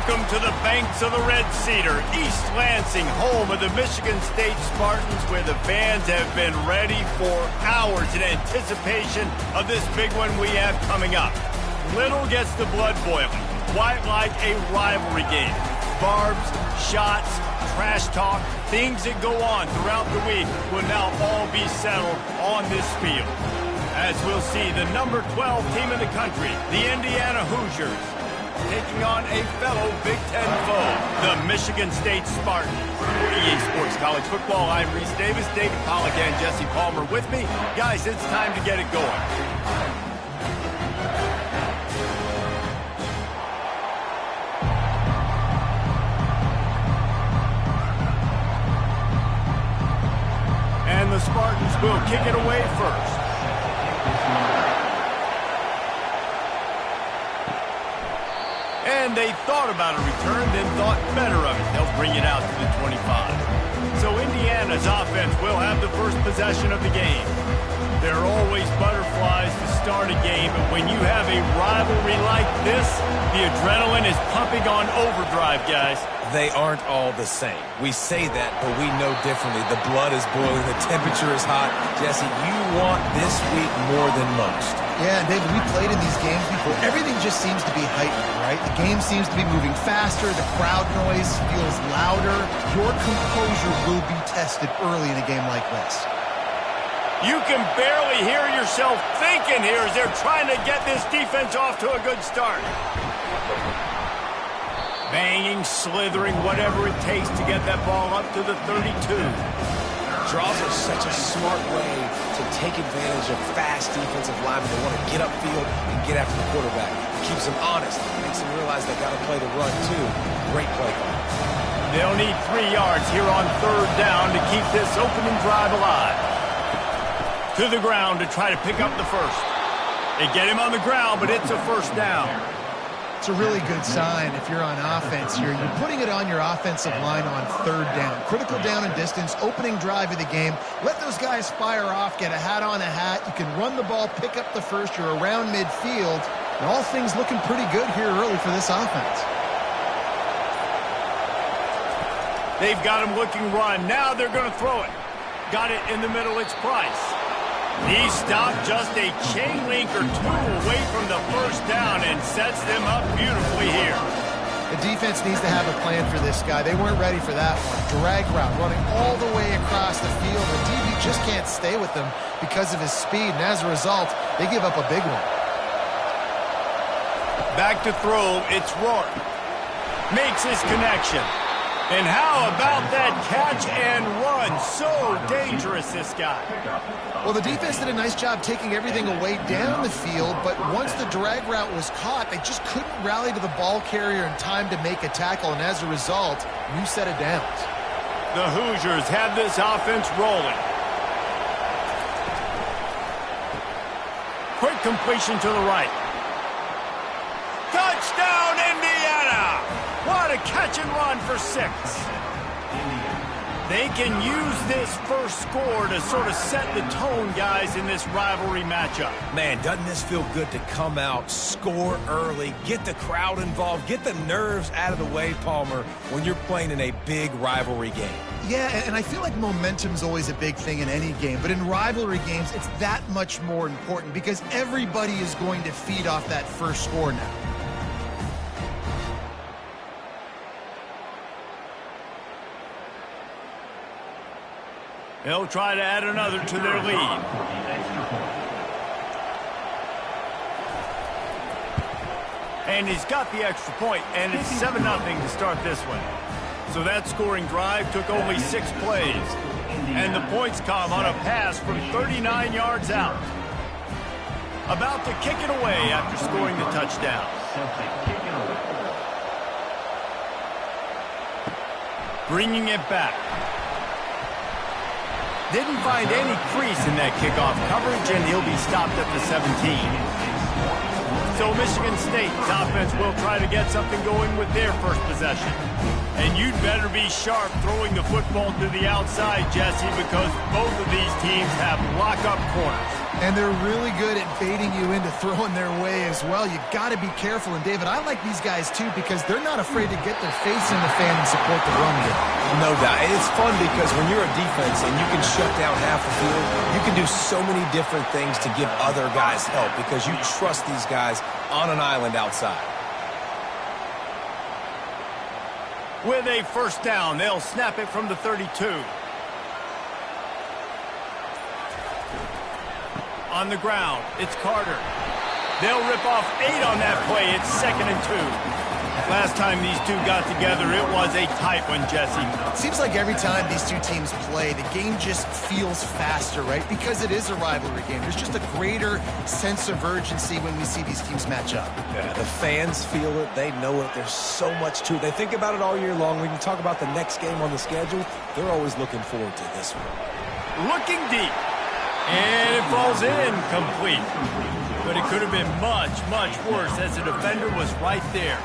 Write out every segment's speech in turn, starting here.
Welcome to the banks of the Red Cedar, East Lansing, home of the Michigan State Spartans, where the fans have been ready for hours in anticipation of this big one we have coming up. Little gets the blood boiling, quite like a rivalry game. Barbs, shots, trash talk, things that go on throughout the week will now all be settled on this field. As we'll see, the number 12 team in the country, the Indiana Hoosiers, taking on a fellow Big Ten foe, the Michigan State Spartans. For EA Sports College Football, I'm Reese Davis, David Pollack, and Jesse Palmer with me. Guys, it's time to get it going. And the Spartans will kick it away first. And they thought about a return, then thought better of it. They'll bring it out to the 25. So Indiana's offense will have the first possession of the game. There are always butterflies to start a game, but when you have a rivalry like this, the adrenaline is pumping on overdrive, guys. They aren't all the same. We say that, but we know differently. The blood is boiling. The temperature is hot. Jesse, you want this week more than most. Yeah, and David, we played in these games before. Everything just seems to be heightened, right? The game seems to be moving faster. The crowd noise feels louder. Your composure will be tested early in a game like this. You can barely hear yourself thinking here as they're trying to get this defense off to a good start. Banging, slithering, whatever it takes to get that ball up to the 32. Draws are such a smart way to take advantage of fast defensive linemen that want to get upfield and get after the quarterback. It keeps them honest. Makes them realize they got to play the run, too. Great play call. They'll need 3 yards here on third down to keep this opening drive alive. To the ground to try to pick up the first. They get him on the ground, but it's a first down. It's a really good sign if you're on offense here. You're putting it on your offensive line on third down. Critical down and distance, opening drive of the game. Let those guys fire off, get a hat on a hat. You can run the ball, pick up the first. You're around midfield. And all things looking pretty good here early for this offense. They've got him looking run. Now they're going to throw it. Got it in the middle. It's Price. He stopped just a chain link or two away from the first down and sets them up beautifully here. The defense needs to have a plan for this guy. They weren't ready for that one. Drag route, running all the way across the field. The DB just can't stay with them because of his speed, and as a result, they give up a big one. Back to throw, it's Rourke. Makes his connection. And how about that catch and run? So dangerous, this guy. Well, the defense did a nice job taking everything away down the field, but once the drag route was caught, they just couldn't rally to the ball carrier in time to make a tackle, and as a result, new set of downs. The Hoosiers have this offense rolling. Quick completion to the right. Touchdown, Indiana! What a catch and run for 6. They can use this first score to sort of set the tone, guys, in this rivalry matchup. Man, doesn't this feel good to come out, score early, get the crowd involved, get the nerves out of the way, Palmer, when you're playing in a big rivalry game? Yeah, and I feel like momentum's always a big thing in any game, but in rivalry games, it's that much more important because everybody is going to feed off that first score now. They'll try to add another to their lead. And he's got the extra point, and it's 7-0 to start this one. So that scoring drive took only 6 plays. And the points come on a pass from 39 yards out. About to kick it away after scoring the touchdown. Bringing it back. Didn't find any crease in that kickoff coverage, and he'll be stopped at the 17. So Michigan State's offense will try to get something going with their first possession. And you'd better be sharp throwing the football to the outside, Jesse, because both of these teams have lock-up corners. And they're really good at baiting you into throwing their way as well. You got to be careful. And, David, I like these guys, too, because they're not afraid to get their face in the fan and support the run game. No doubt. It's fun because when you're a defense and you can shut down half the field, you can do so many different things to give other guys help because you trust these guys on an island outside. With a first down, they'll snap it from the 32. On the ground, it's Carter. They'll rip off 8 on that play. It's 2nd and 2. Last time these two got together, it was a tight one, Jesse. It seems like every time these two teams play, the game just feels faster, right? Because it is a rivalry game. There's just a greater sense of urgency when we see these teams match up. Yeah, the fans feel it. They know it. There's so much to it. They think about it all year long. We can talk about the next game on the schedule. They're always looking forward to this one. Looking deep. And it falls in complete. But it could have been much, much worse as the defender was right there.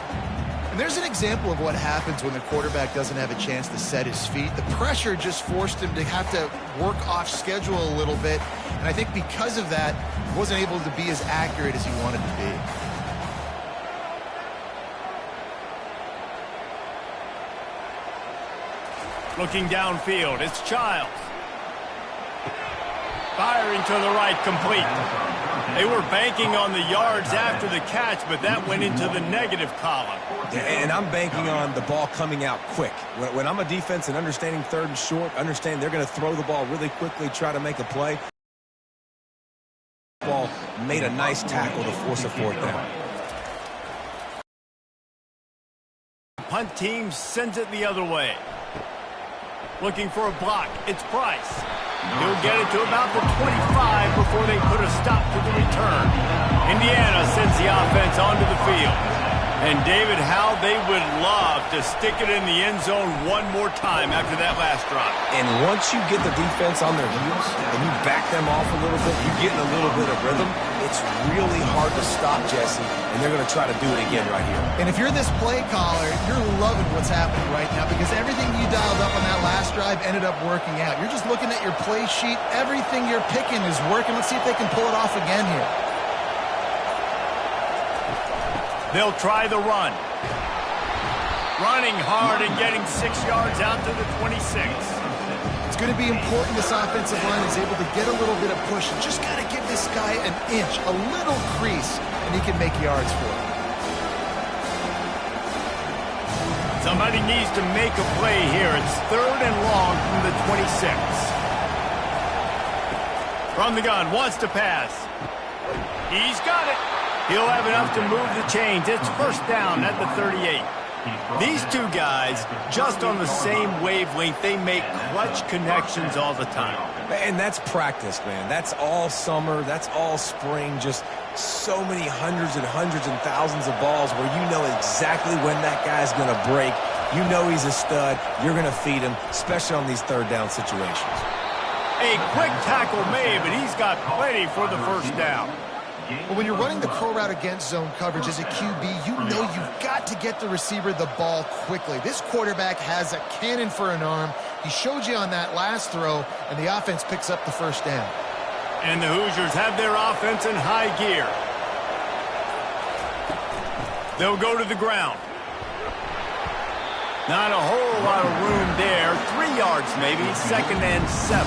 And there's an example of what happens when the quarterback doesn't have a chance to set his feet. The pressure just forced him to have to work off schedule a little bit. And I think because of that, he wasn't able to be as accurate as he wanted to be. Looking downfield, it's Childs. Firing to the right, complete. They were banking on the yards after the catch, but that went into the negative column. And I'm banking on the ball coming out quick. When I'm a defense and understanding 3rd and short, understand they're going to throw the ball really quickly, try to make a play. Ball made a nice tackle to force a 4th down. Punt team sends it the other way. Looking for a block. It's Price. He'll get it to about the 25 before they put a stop to the return. Indiana sends the offense onto the field. And, David, how they would love to stick it in the end zone one more time after that last drive. And once you get the defense on their heels and you back them off a little bit, you get in a little bit of rhythm, it's really hard to stop, Jesse, and they're going to try to do it again right here. And if you're this play caller, you're loving what's happening right now because everything you dialed up on that last drive ended up working out. You're just looking at your play sheet. Everything you're picking is working. Let's see if they can pull it off again here. They'll try the run. Running hard and getting 6 yards out to the 26. It's going to be important this offensive line is able to get a little bit of push. And just got to give this guy an inch, a little crease, and he can make yards for it. Somebody needs to make a play here. It's 3rd and long from the 26. From the gun, wants to pass. He's got it. He'll have enough to move the chains. It's first down at the 38. These two guys, just on the same wavelength, they make clutch connections all the time. And that's practice, man. That's all summer. That's all spring. Just so many hundreds and thousands of balls where you know exactly when that guy's going to break. You know he's a stud. You're going to feed him, especially on these 3rd down situations. A quick tackle made, but he's got plenty for the first down. Well, when you're running the curl route against zone coverage as a QB, you know you've got to get the receiver the ball quickly. This quarterback has a cannon for an arm. He showed you on that last throw, and the offense picks up the first down. And the Hoosiers have their offense in high gear. They'll go to the ground. Not a whole lot of room there. 3 yards maybe, 2nd and 7.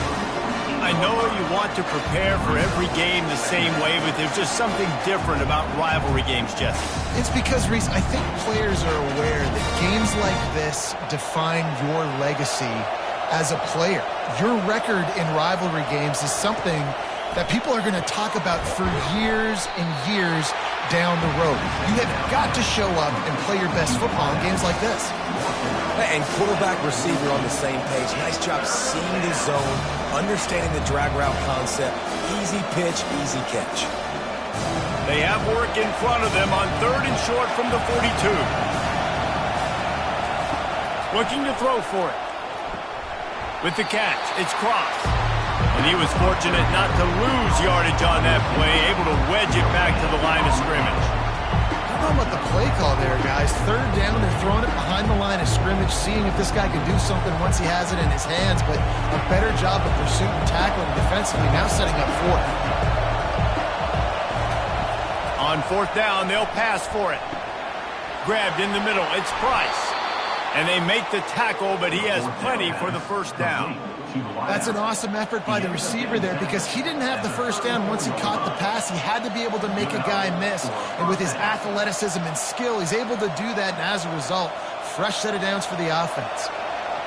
I know you want to prepare for every game the same way, but there's just something different about rivalry games, Jesse. It's because, Reese, I think players are aware that games like this define your legacy as a player. Your record in rivalry games is something that people are going to talk about for years and years down the road. You have got to show up and play your best football in games like this. And quarterback, receiver on the same page. Nice job seeing the zone, understanding the drag route concept. Easy pitch, easy catch. They have work in front of them on 3rd and short from the 42. Looking to throw for it. With the catch, it's Cross. And he was fortunate not to lose yardage on that play, able to wedge it back to the line of scrimmage. How talking about the play call there, guys. Third down, they're throwing it behind the line of scrimmage, seeing if this guy can do something once he has it in his hands, but a better job of pursuit and tackling defensively, now setting up fourth. On fourth down, they'll pass for it. Grabbed in the middle, it's Price. And they make the tackle, but he has plenty for the first down. That's an awesome effort by the receiver there because he didn't have the first down once he caught the pass. He had to be able to make a guy miss. And with his athleticism and skill, he's able to do that. And as a result, fresh set of downs for the offense.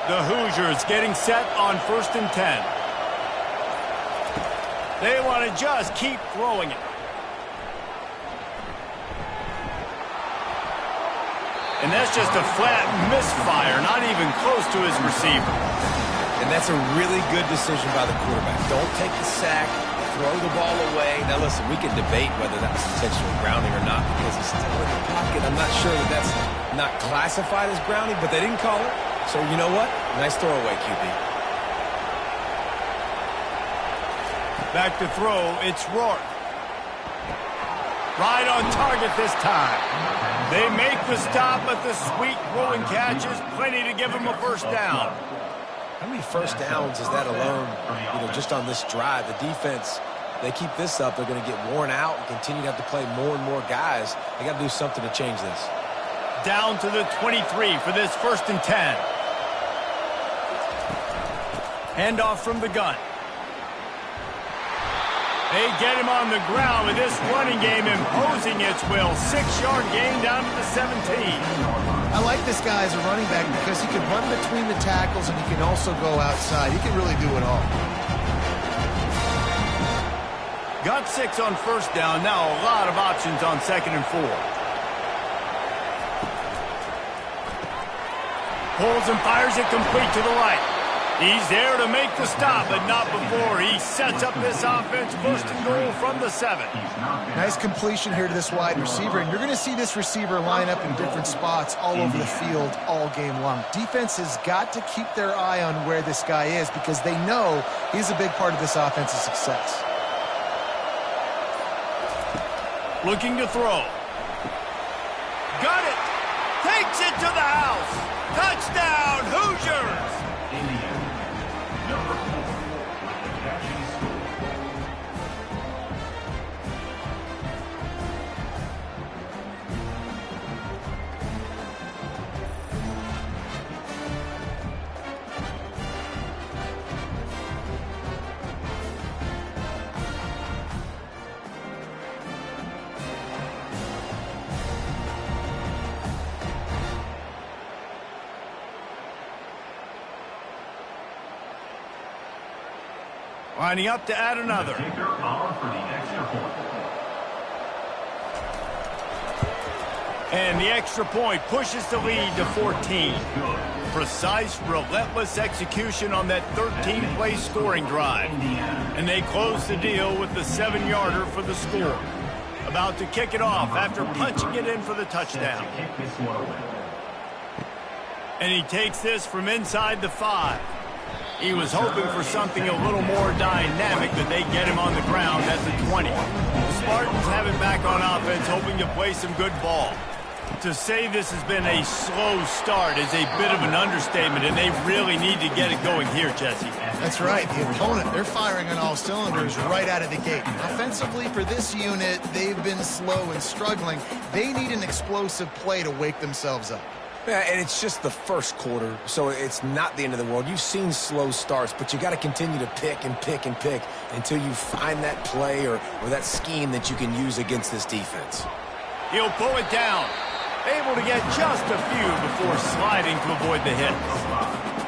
The Hoosiers getting set on 1st and 10. They want to just keep throwing it. And that's just a flat misfire, not even close to his receiver. And that's a really good decision by the quarterback. Don't take the sack, throw the ball away. Now, listen, we can debate whether that was intentional grounding or not because he's still in the pocket. I'm not sure that that's not classified as grounding, but they didn't call it. So, you know what? Nice throwaway, QB. Back to throw, it's Rourke. Right on target this time. They make the stop, but the sweet rolling catch is plenty to give them a first down. How many first downs is that alone, just on this drive? The defense, they keep this up, they're going to get worn out and continue to have to play more and more guys. They got to do something to change this. Down to the 23 for this 1st and 10. Handoff from the gun. They get him on the ground with this running game imposing its will. 6-yard gain down to the 17. I like this guy as a running back because he can run between the tackles and he can also go outside. He can really do it all. Got 6 on first down. Now a lot of options on 2nd and 4. Pulls and fires it complete to the right. He's there to make the stop, but not before he sets up this offense. 1st and goal from the 7. Nice completion here to this wide receiver, and you're going to see this receiver line up in different spots all over the field all game long. Defense has got to keep their eye on where this guy is because they know he's a big part of this offense's success. Looking to throw. Got it. Takes it to the house. Touchdown, Hoosiers. Lining up to add another. And the extra point pushes the lead to 14. Precise, relentless execution on that 13-play scoring drive. And they close the deal with the 7-yarder for the score. About to kick it off after punching it in for the touchdown. And he takes this from inside the 5. He was hoping for something a little more dynamic, but they get him on the ground at the 20. The Spartans have it back on offense, hoping to play some good ball. To say this has been a slow start is a bit of an understatement, and they really need to get it going here, Jesse. That's right. The opponent, they're firing on all cylinders right out of the gate. Offensively, for this unit, they've been slow and struggling. They need an explosive play to wake themselves up. Yeah, and it's just the first quarter, so it's not the end of the world. You've seen slow starts, but you got to continue to pick and pick and pick until you find that play or that scheme that you can use against this defense. He'll pull it down. Able to get just a few before sliding to avoid the hit.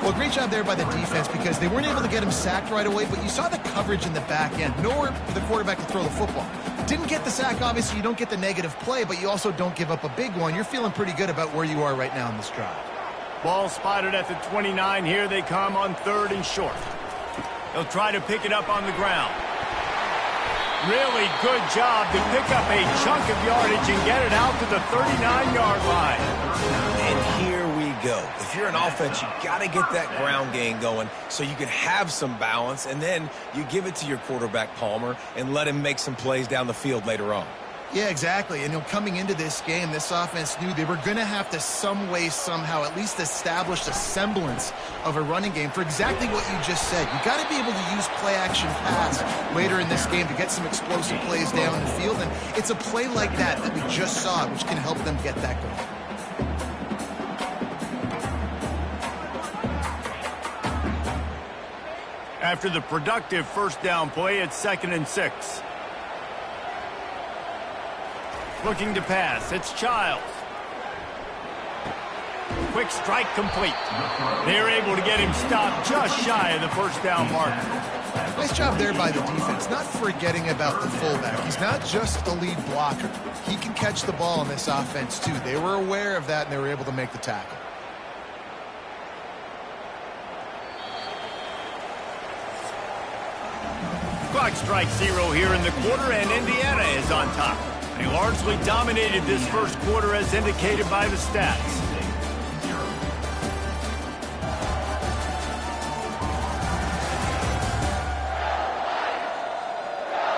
Well, great job there by the defense because they weren't able to get him sacked right away, but you saw the coverage in the back end. Nowhere for the quarterback to throw the football. Didn't get the sack, obviously. You don't get the negative play, but you also don't give up a big one. You're feeling pretty good about where you are right now in this drive. Ball spotted at the 29. Here they come on 3rd and short. They'll try to pick it up on the ground. Really good job to pick up a chunk of yardage and get it out to the 39-yard line. And here we go. If you're an offense, you got to get that ground game going so you can have some balance, and then you give it to your quarterback, Palmer, and let him make some plays down the field later on. Yeah, exactly. And coming into this game, this offense knew they were going to have to some way, somehow, at least establish a semblance of a running game for exactly what you just said. You got to be able to use play-action pass later in this game to get some explosive plays down the field. And it's a play like that we just saw, which can help them get that going. After the productive first down play, it's 2nd and 6. Looking to pass, it's Childs. Quick strike complete. They're able to get him stopped just shy of the first down mark. Nice job there by the defense, not forgetting about the fullback. He's not just a lead blocker. He can catch the ball in this offense, too. They were aware of that, and they were able to make the tackle. Clock strikes 0 here in the quarter, and Indiana is on top. They largely dominated this first quarter as indicated by the stats.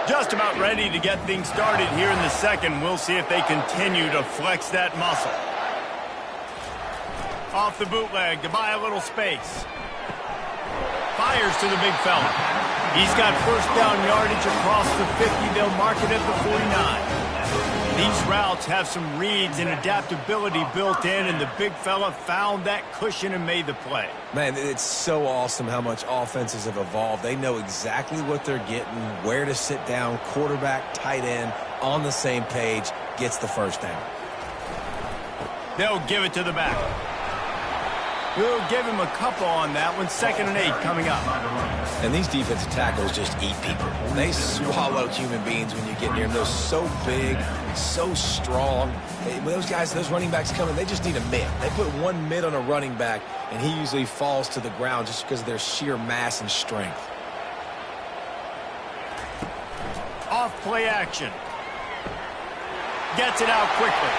Just about ready to get things started here in the second. We'll see if they continue to flex that muscle. Off the bootleg to buy a little space. Fires to the big fella. He's got first down yardage across the 50. They'll mark it at the 49. These routes have some reads and adaptability built in, and the big fella found that cushion and made the play. Man, it's so awesome how much offenses have evolved. They know exactly what they're getting, where to sit down, quarterback, tight end, on the same page, gets the first down. They'll give it to the back. We'll give him a couple on that one. 2nd and 8 coming up. And these defensive tackles just eat people. They swallow human beings when you get near them. They're so big, so strong. When those guys, those running backs come in, they just need a mid. They put one mid on a running back, and he usually falls to the ground just because of their sheer mass and strength. Off play action. Gets it out quickly.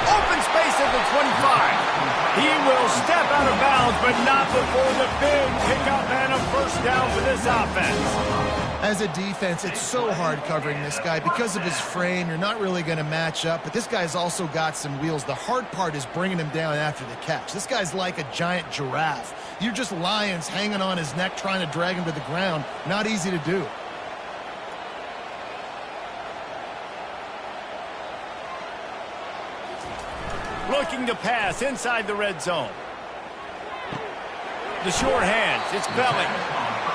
Open space at the 25. He will step out of bounds, but not before the big pickup and a first down for this offense. As a defense, it's so hard covering this guy. Because of his frame, you're not really going to match up, but this guy's also got some wheels. The hard part is bringing him down after the catch. This guy's like a giant giraffe. You're just lions hanging on his neck trying to drag him to the ground. Not easy to do. Looking to pass inside the red zone. The short hands, it's Belling.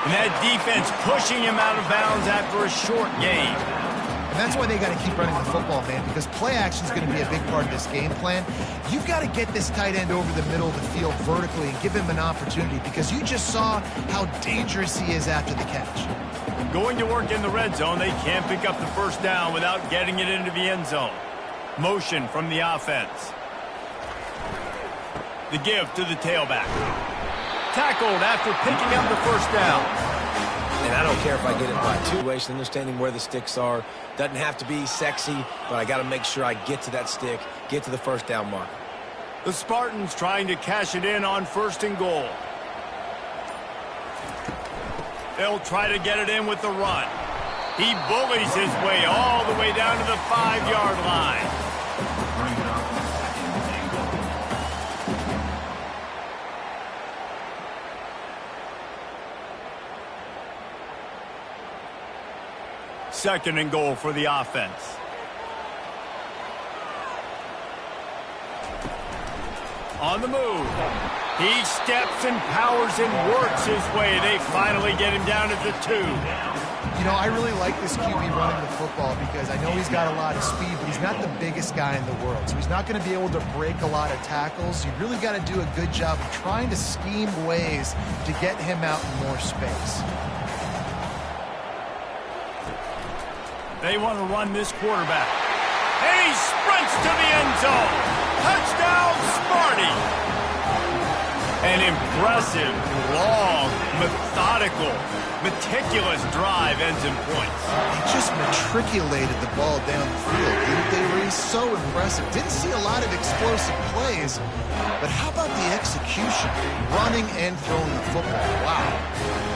And that defense pushing him out of bounds after a short gain. And that's why they got to keep running the football, man, because play action is going to be a big part of this game plan. You've got to get this tight end over the middle of the field vertically and give him an opportunity, because you just saw how dangerous he is after the catch. Going to work in the red zone, they can't pick up the first down without getting it into the end zone. Motion from the offense. The give to the tailback. Tackled after picking up the first down. And I don't care if I get it by two-way, understanding where the sticks are. Doesn't have to be sexy, but I got to make sure I get to that stick, get to the first down mark. The Spartans trying to cash it in on 1st and goal. They'll try to get it in with the run. He bullies his way all the way down to the 5-yard line. Second and goal for the offense. On the move. He steps and powers and works his way. They finally get him down at the 2. You know, I really like this QB running the football because I know he's got a lot of speed, but he's not the biggest guy in the world. So he's not going to be able to break a lot of tackles. You really got to do a good job of trying to scheme ways to get him out in more space. They want to run this quarterback. And he sprints to the end zone. Touchdown, Sparty. An impressive, long, methodical, meticulous drive ends in points. He just matriculated the ball down the field, didn't they, Reese? So impressive. Didn't see a lot of explosive plays, but how about the execution? Running and throwing the football. Wow.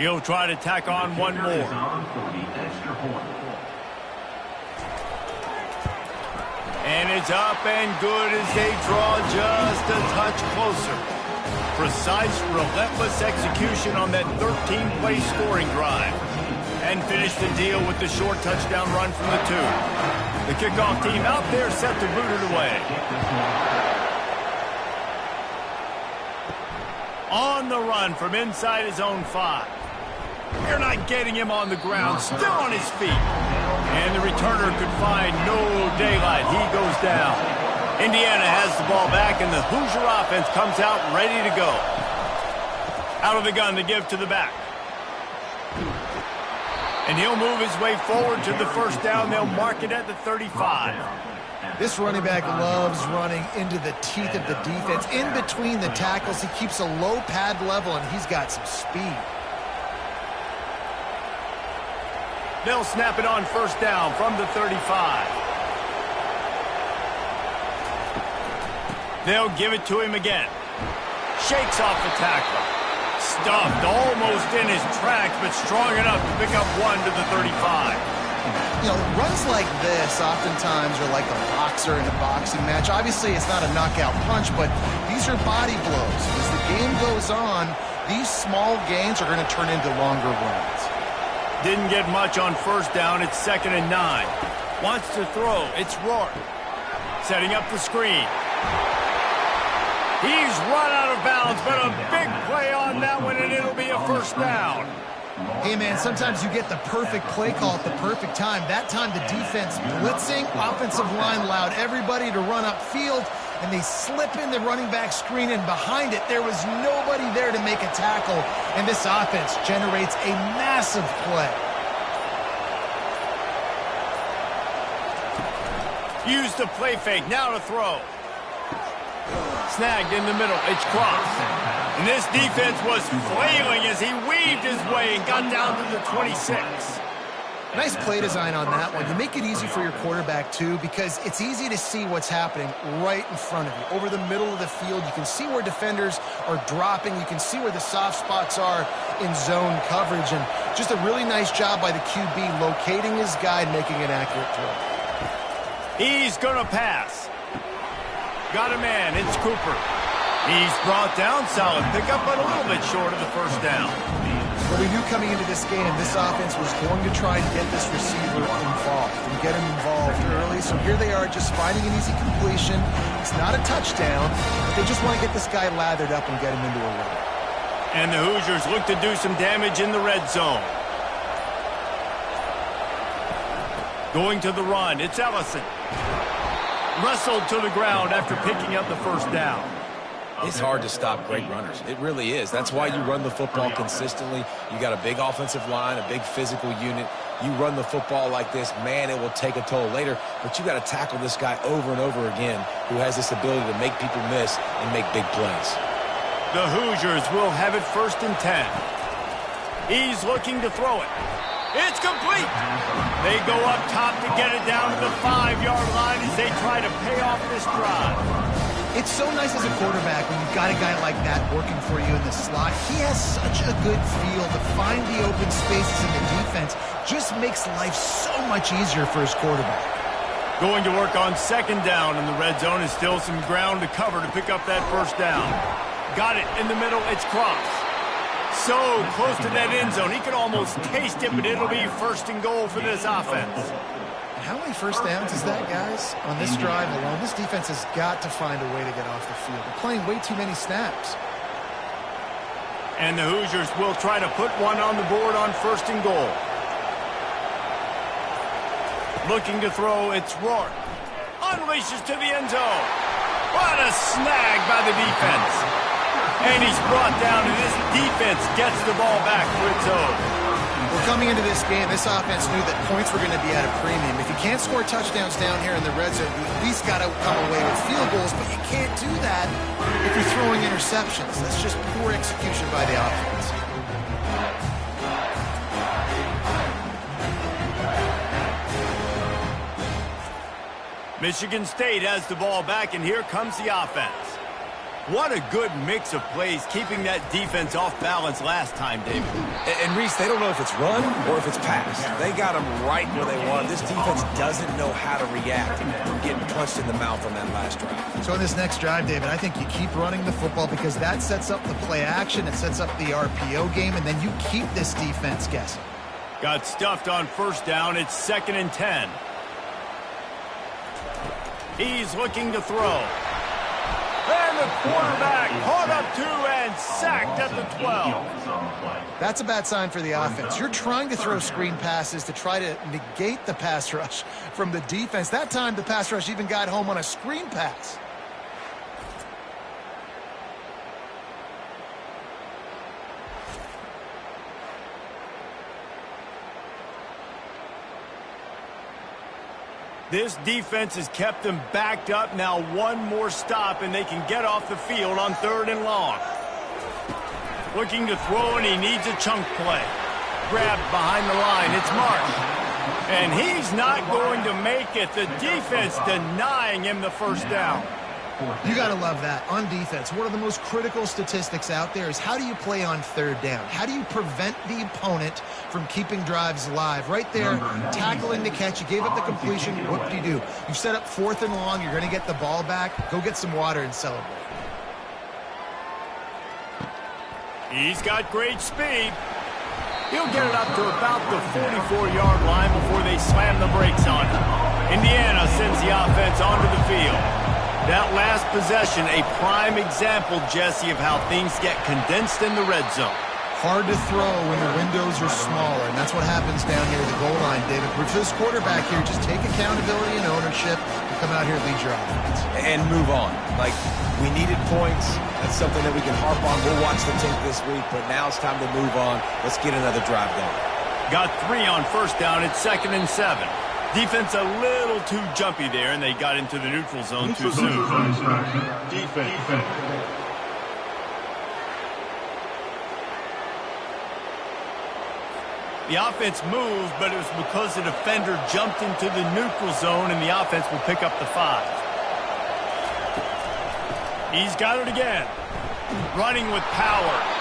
He'll try to tack on one more. And it's up and good as they draw just a touch closer. Precise, relentless execution on that 13-play scoring drive. And finish the deal with the short touchdown run from the 2. The kickoff team out there set to boot it away. On the run from inside his own 5. You're not getting him on the ground, still on his feet. And the returner could find no daylight. He goes down. Indiana has the ball back, and the Hoosier offense comes out ready to go. Out of the gun to give to the back. And he'll move his way forward to the first down. They'll mark it at the 35. This running back loves running into the teeth of the defense. In between the tackles, he keeps a low pad level, and he's got some speed. They'll snap it on first down from the 35. They'll give it to him again. Shakes off the tackle. Stuffed almost in his tracks, but strong enough to pick up 1 to the 35. You know, runs like this oftentimes are like a boxer in a boxing match. Obviously, it's not a knockout punch, but these are body blows. As the game goes on, these small gains are going to turn into longer runs. Didn't get much on first down. It's 2nd and 9. Wants to throw. It's Rourke. Setting up the screen. He's run out of bounds, but a big play on that one, and it'll be a first down. Hey, man, sometimes you get the perfect play call at the perfect time. That time the defense blitzing, offensive line allowed everybody to run upfield, and they slip in the running back screen, and behind it, there was nobody there to make a tackle, and this offense generates a massive play. Use the play fake, now to throw. Snagged in the middle, it's Cross. And this defense was flailing as he weaved his way and got down to the 26. Nice play design on that one. You make it easy for your quarterback, too, because it's easy to see what's happening right in front of you. Over the middle of the field, you can see where defenders are dropping. You can see where the soft spots are in zone coverage. And just a really nice job by the QB locating his guy and making an accurate throw. He's going to pass. Got a man. It's Cooper. He's brought down. Solid pickup, but a little bit short of the first down. Well, we knew coming into this game, this offense was going to try and get this receiver involved and get him involved early. So here they are just finding an easy completion. It's not a touchdown, but they just want to get this guy lathered up and get him into a run. And the Hoosiers look to do some damage in the red zone. Going to the run, it's Ellison. Wrestled to the ground after picking up the first down. It's hard to stop great runners. It really is. That's why you run the football consistently. You got a big offensive line, a big physical unit. You run the football like this, man, it will take a toll later. But you got to tackle this guy over and over again who has this ability to make people miss and make big plays. The Hoosiers will have it 1st and 10. He's looking to throw it. It's complete. They go up top to get it down to the 5-yard line as they try to pay off this drive. It's so nice as a quarterback when you've got a guy like that working for you in the slot. He has such a good feel to find the open spaces in the defense. Just makes life so much easier for his quarterback. Going to work on 2nd down in the red zone is still some ground to cover to pick up that first down. Got it in the middle. It's Cross. So close to that end zone. He could almost taste it, but it'll be 1st and goal for this offense. How many first downs is that, guys? On this drive alone, this defense has got to find a way to get off the field. They're playing way too many snaps. And the Hoosiers will try to put one on the board on 1st and goal. Looking to throw, it's Rourke. Unleashes to the end zone. What a snag by the defense. And he's brought down, and this defense gets the ball back for its own. Well, coming into this game, this offense knew that points were going to be at a premium. If you can't score touchdowns down here in the red zone, you at least got to come away with field goals, but you can't do that if you're throwing interceptions. That's just poor execution by the offense. Michigan State has the ball back, and here comes the offense. What a good mix of plays, keeping that defense off balance last time, David. And Reese, they don't know if it's run or if it's pass. They got them right where they want them. This defense doesn't know how to react from getting punched in the mouth on that last drive. So in this next drive, David, I think you keep running the football because that sets up the play action, it sets up the RPO game, and then you keep this defense guessing. Got stuffed on first down. It's 2nd and 10. He's looking to throw. And the quarterback caught up to and sacked at the 12. That's a bad sign for the offense. You're trying to throw screen passes to try to negate the pass rush from the defense. That time, the pass rush even got home on a screen pass. This defense has kept them backed up. Now one more stop, and they can get off the field on 3rd and long. Looking to throw, and he needs a chunk play. Grabbed behind the line. It's Mich. And he's not going to make it. The defense denying him the first down. You got to love that. On defense, one of the most critical statistics out there is how do you play on 3rd down? How do you prevent the opponent from keeping drives alive? Right there, tackling the catch. You gave up the completion. What do? You set up 4th and long. You're going to get the ball back. Go get some water and celebrate. He's got great speed. He'll get it up to about the 44-yard line before they slam the brakes on him. Indiana sends the offense onto the field. That last possession, a prime example, Jesse, of how things get condensed in the red zone. Hard to throw when the windows are smaller, and that's what happens down near the goal line, David. For this quarterback here, just take accountability and ownership and come out here and lead your offense. And move on. Like, we needed points. That's something that we can harp on. We'll watch the tape this week, but now it's time to move on. Let's get another drive going. Got 3 on first down. It's 2nd and 7. Defense a little too jumpy there, and they got into the neutral zone too soon. Defense. The offense moved, but it was because the defender jumped into the neutral zone, and the offense will pick up the 5. He's got it again. Running with power.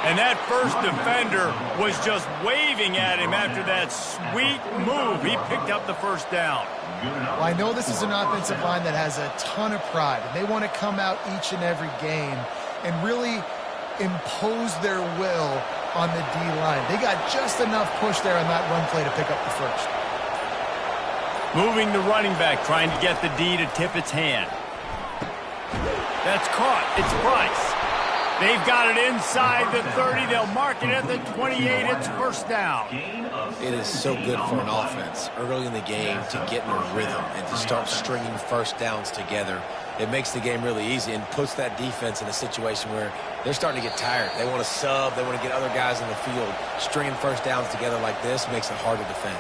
And that first defender was just waving at him after that sweet move. He picked up the first down. Well, I know this is an offensive line that has a ton of pride, and they want to come out each and every game and really impose their will on the D-line. They got just enough push there on that run play to pick up the first. Moving the running back, trying to get the D to tip its hand. That's caught. It's Price. They've got it inside the 30. They'll mark it at the 28. It's first down. It is so good for an offense early in the game to get in a rhythm and to start stringing first downs together. It makes the game really easy and puts that defense in a situation where they're starting to get tired. They want to sub. They want to get other guys in the field. Stringing first downs together like this makes it hard to defend.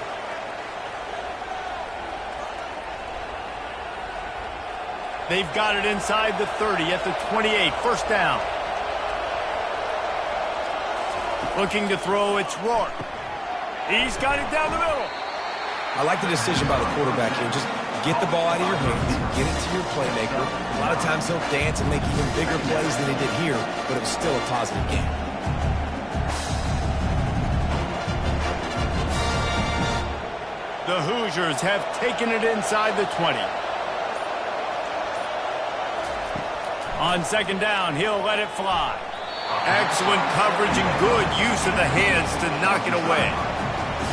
They've got it inside the 30 at the 28. First down. Looking to throw, it's Rourke. He's got it down the middle. I like the decision by the quarterback here. Just get the ball out of your hands, get it to your playmaker. A lot of times he'll dance and make even bigger plays than he did here, but it was still a positive game. The Hoosiers have taken it inside the 20. On second down, he'll let it fly. Excellent coverage and good use of the hands to knock it away.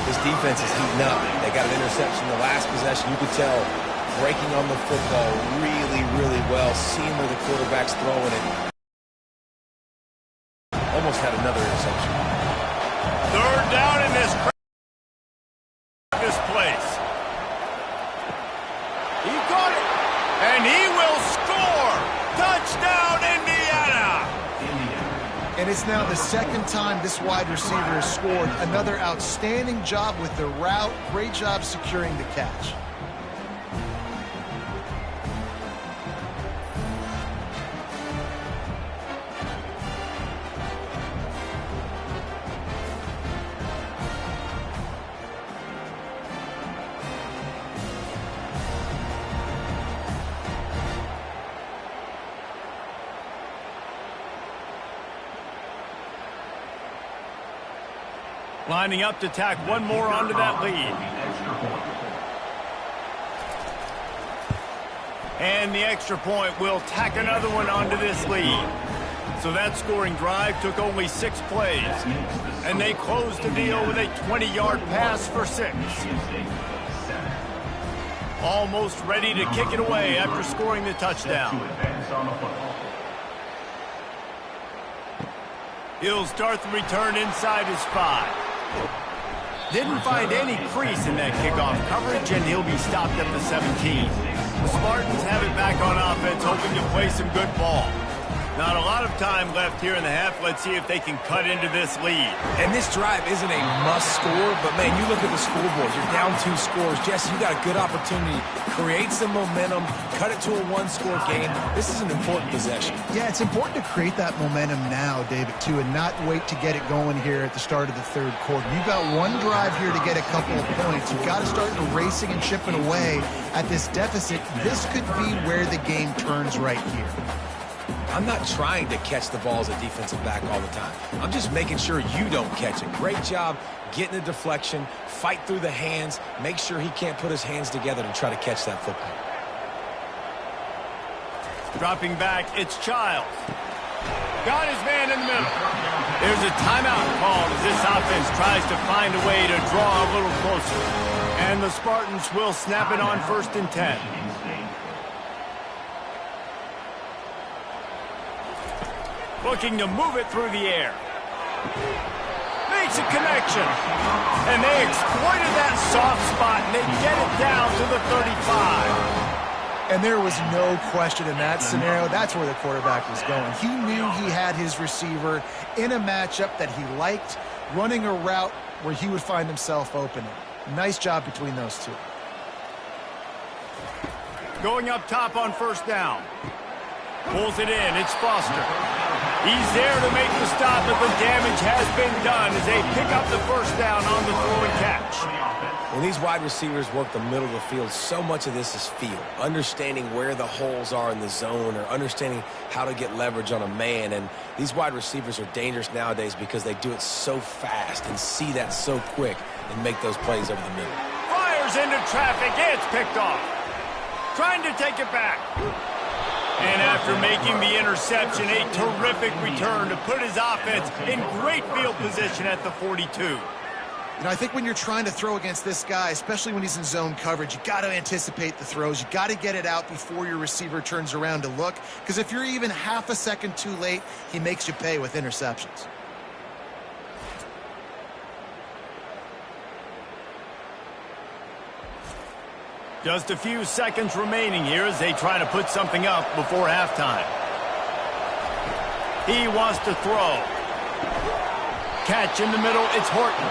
This defense is heating up. They got an interception the last possession. You could tell breaking on the football really, really well, seeing where the quarterback's throwing it. Almost had another interception. 3rd down in this place. He got it, and he will score. Touchdown, Indiana. And it's now the 2nd time this wide receiver has scored. Another outstanding job with the route. Great job securing the catch. Lining up to tack one more onto that lead. And the extra point will tack another one onto this lead. So that scoring drive took only 6 plays. And they closed the deal with a 20-yard pass for 6. Almost ready to kick it away after scoring the touchdown. He'll start the return inside his 5. Didn't find any crease in that kickoff coverage, and he'll be stopped at the 17. The Spartans have it back on offense, hoping to play some good ball. Not a lot of time left here in the half. Let's see if they can cut into this lead. And this drive isn't a must score, but, man, you look at the scoreboard. You're down 2 scores. Jesse, you got a good opportunity. Create some momentum. Cut it to a 1-score game. This is an important possession. Yeah, it's important to create that momentum now, David, too, and not wait to get it going here at the start of the 3rd quarter. You've got one drive here to get a couple of points. You've got to start racing and chipping away at this deficit. This could be where the game turns right here. I'm not trying to catch the ball as a defensive back all the time. I'm just making sure you don't catch it. Great job getting the deflection, fight through the hands, make sure he can't put his hands together to try to catch that football. Dropping back, it's Childs. Got his man in the middle. There's a timeout called as this offense tries to find a way to draw a little closer. And the Spartans will snap it on 1st and 10. Looking to move it through the air. Makes a connection. And they exploited that soft spot, and they get it down to the 35. And there was no question in that scenario. That's where the quarterback was going. He knew he had his receiver in a matchup that he liked, running a route where he would find himself opening. Nice job between those two. Going up top on 1st down. Pulls it in. It's Foster. He's there to make the stop, but the damage has been done as they pick up the 1st down on the throw and catch. When these wide receivers work the middle of the field, so much of this is feel. Understanding where the holes are in the zone or understanding how to get leverage on a man. And these wide receivers are dangerous nowadays because they do it so fast and see that so quick and make those plays over the middle. Fires into traffic. It's picked off. Trying to take it back. And after making the interception, a terrific return to put his offense in great field position at the 42. You know, I think when you're trying to throw against this guy, especially when he's in zone coverage, you got to anticipate the throws. You got to get it out before your receiver turns around to look. Because if you're even half a second too late, he makes you pay with interceptions. Just a few seconds remaining here as they try to put something up before halftime. He wants to throw. Catch in the middle, it's Horton.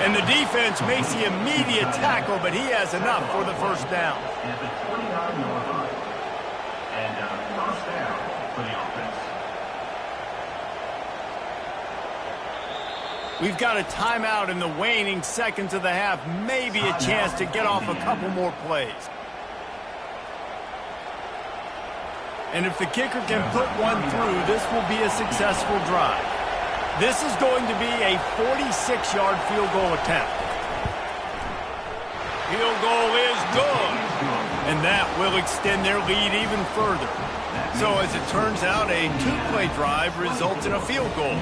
And the defense makes the immediate tackle, but he has enough for the 1st down. At the 29-yard line. And 1st down for the offense. We've got a timeout in the waning seconds of the half. Maybe a chance to get off a couple more plays. And if the kicker can put one through, this will be a successful drive. This is going to be a 46-yard field goal attempt. Field goal is good. And that will extend their lead even further. So as it turns out, a 2-play drive results in a field goal.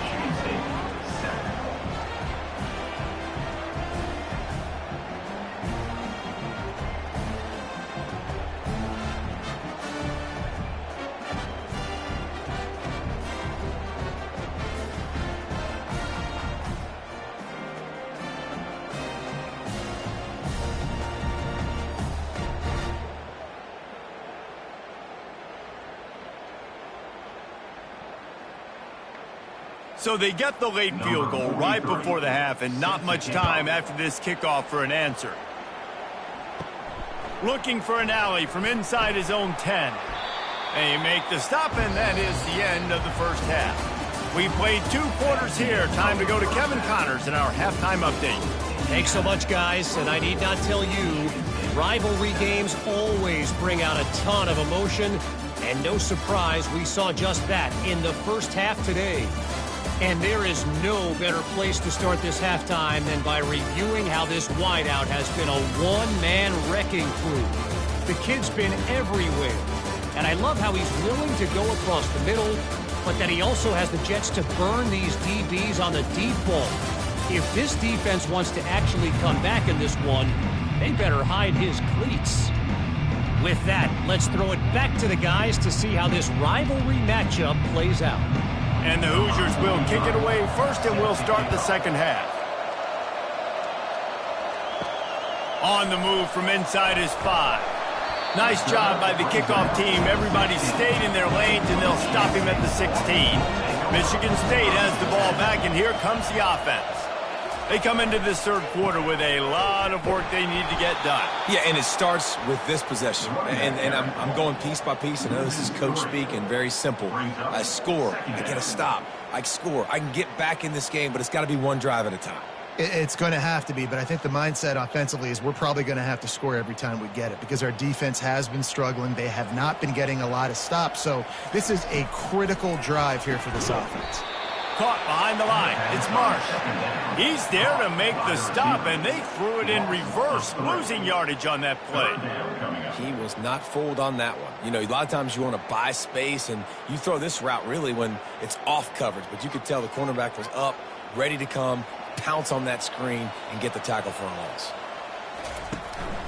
So they get the late field goal right before the half and not much time after this kickoff for an answer. Looking for an alley from inside his own 10. They make the stop, and that is the end of the 1st half. We played 2 quarters here. Time to go to Kevin Connors in our halftime update. Thanks so much, guys, and I need not tell you, rivalry games always bring out a ton of emotion, and no surprise we saw just that in the 1st half today. And there is no better place to start this halftime than by reviewing how this wideout has been a one-man wrecking crew. The kid's been everywhere, and I love how he's willing to go across the middle, but that he also has the jets to burn these DBs on the deep ball. If this defense wants to actually come back in this one, they better hide his cleats. With that, let's throw it back to the guys to see how this rivalry matchup plays out. And the Hoosiers will kick it away first, and we'll start the second half. On the move from inside his 5. Nice job by the kickoff team. Everybody stayed in their lanes, and they'll stop him at the 16. Michigan State has the ball back, and here comes the offense. They come into this third quarter with a lot of work they need to get done. Yeah, and it starts with this possession. And I'm going piece by piece. I know this is coach speak and very simple. I score. I get a stop. I score. I can get back in this game, but it's got to be one drive at a time. It's going to have to be, but I think the mindset offensively is we're probably going to have to score every time we get it because our defense has been struggling. They have not been getting a lot of stops, so this is a critical drive here for this offense. Caught behind the line. It's Marsh. He's there to make the stop, and they threw it in reverse, losing yardage on that play. He was not fooled on that one. You know, a lot of times you want to buy space, and you throw this route really when it's off coverage, but you could tell the cornerback was up, ready to come, pounce on that screen, and get the tackle for a loss.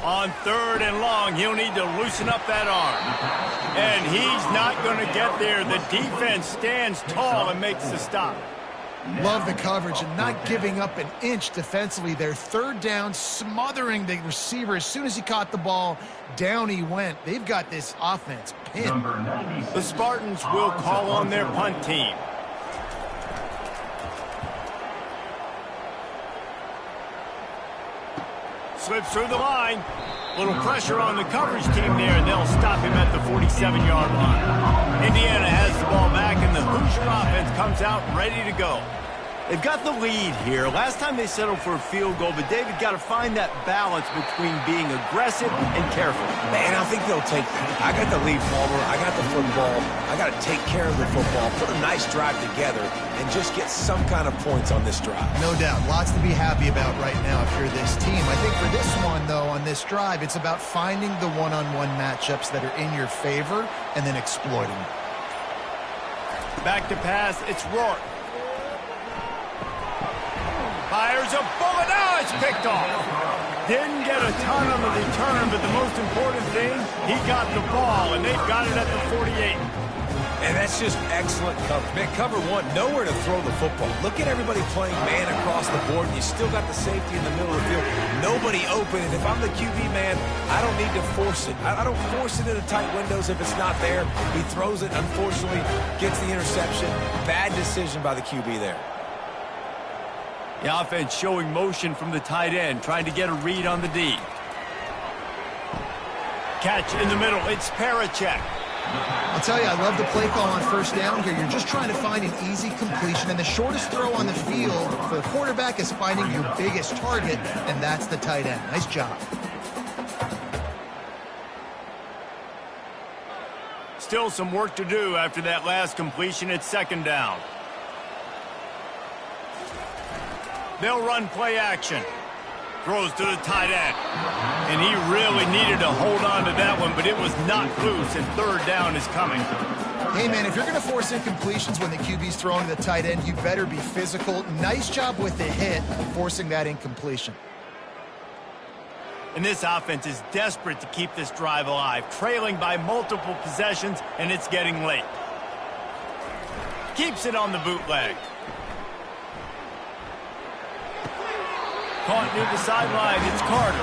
On 3rd and long, he'll need to loosen up that arm. And he's not going to get there. The defense stands tall and makes the stop. Love the coverage and not giving up an inch defensively. Their 3rd down, smothering the receiver. As soon as he caught the ball, down he went. They've got this offense pinned. The Spartans will call on their punt team. Slips through the line. Little pressure on the coverage team there, and they'll stop him at the 47-yard line. Indiana has the ball back, and the Hoosier offense comes out ready to go. They've got the lead here. Last time they settled for a field goal, but David got to find that balance between being aggressive and careful. Man, I think they'll take that. I got the lead, Palmer. I got the football. I got to take care of the football, put a nice drive together, and just get some kind of points on this drive. No doubt. Lots to be happy about right now if you're this team. I think for this one, though, on this drive, it's about finding the one-on-one matchups that are in your favor and then exploiting them. Back to pass. It's Rourke. Fires a bullet. Oh, it's picked off. Didn't get a ton on the return, but the most important thing, he got the ball, and they've got it at the 48. And that's just excellent cover. Man, cover one, nowhere to throw the football. Look at everybody playing man across the board, and you still got the safety in the middle of the field. Nobody open, and if I'm the QB man, I don't need to force it. I don't force it into tight windows if it's not there. He throws it, unfortunately, gets the interception. Bad decision by the QB there. The offense showing motion from the tight end, trying to get a read on the D. Catch in the middle. It's Parachek. I'll tell you, I love the play call on 1st down here. You're just trying to find an easy completion, and the shortest throw on the field for the quarterback is finding your biggest target, and that's the tight end. Nice job. Still some work to do after that last completion. It's 2nd down. They'll run play action. Throws to the tight end. And he really needed to hold on to that one, but it was not loose, and 3rd down is coming. Hey, man, if you're going to force incompletions when the QB's throwing to the tight end, you better be physical. Nice job with the hit, forcing that incompletion. And this offense is desperate to keep this drive alive, trailing by multiple possessions, and it's getting late. Keeps it on the bootleg. Caught near the sideline. It's Carter.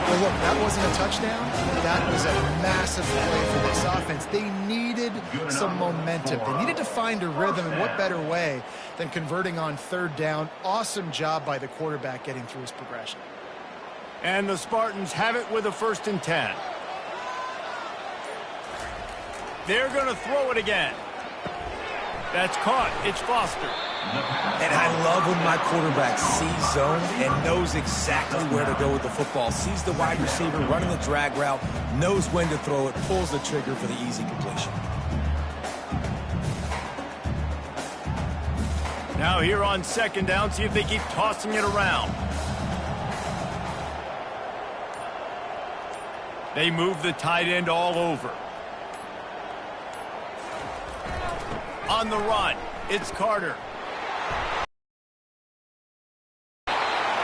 Well, look, that wasn't a touchdown. That was a massive play for this offense. They needed some momentum. They needed to find a rhythm, and what better way than converting on 3rd down. Awesome job by the quarterback getting through his progression. And the Spartans have it with a 1st and 10. They're going to throw it again. That's caught. It's Foster. And I love when my quarterback sees zone and knows exactly where to go with the football. Sees the wide receiver running the drag route, knows when to throw it, pulls the trigger for the easy completion. Now here on second down, see if they keep tossing it around. They move the tight end all over. On the run, it's Carter.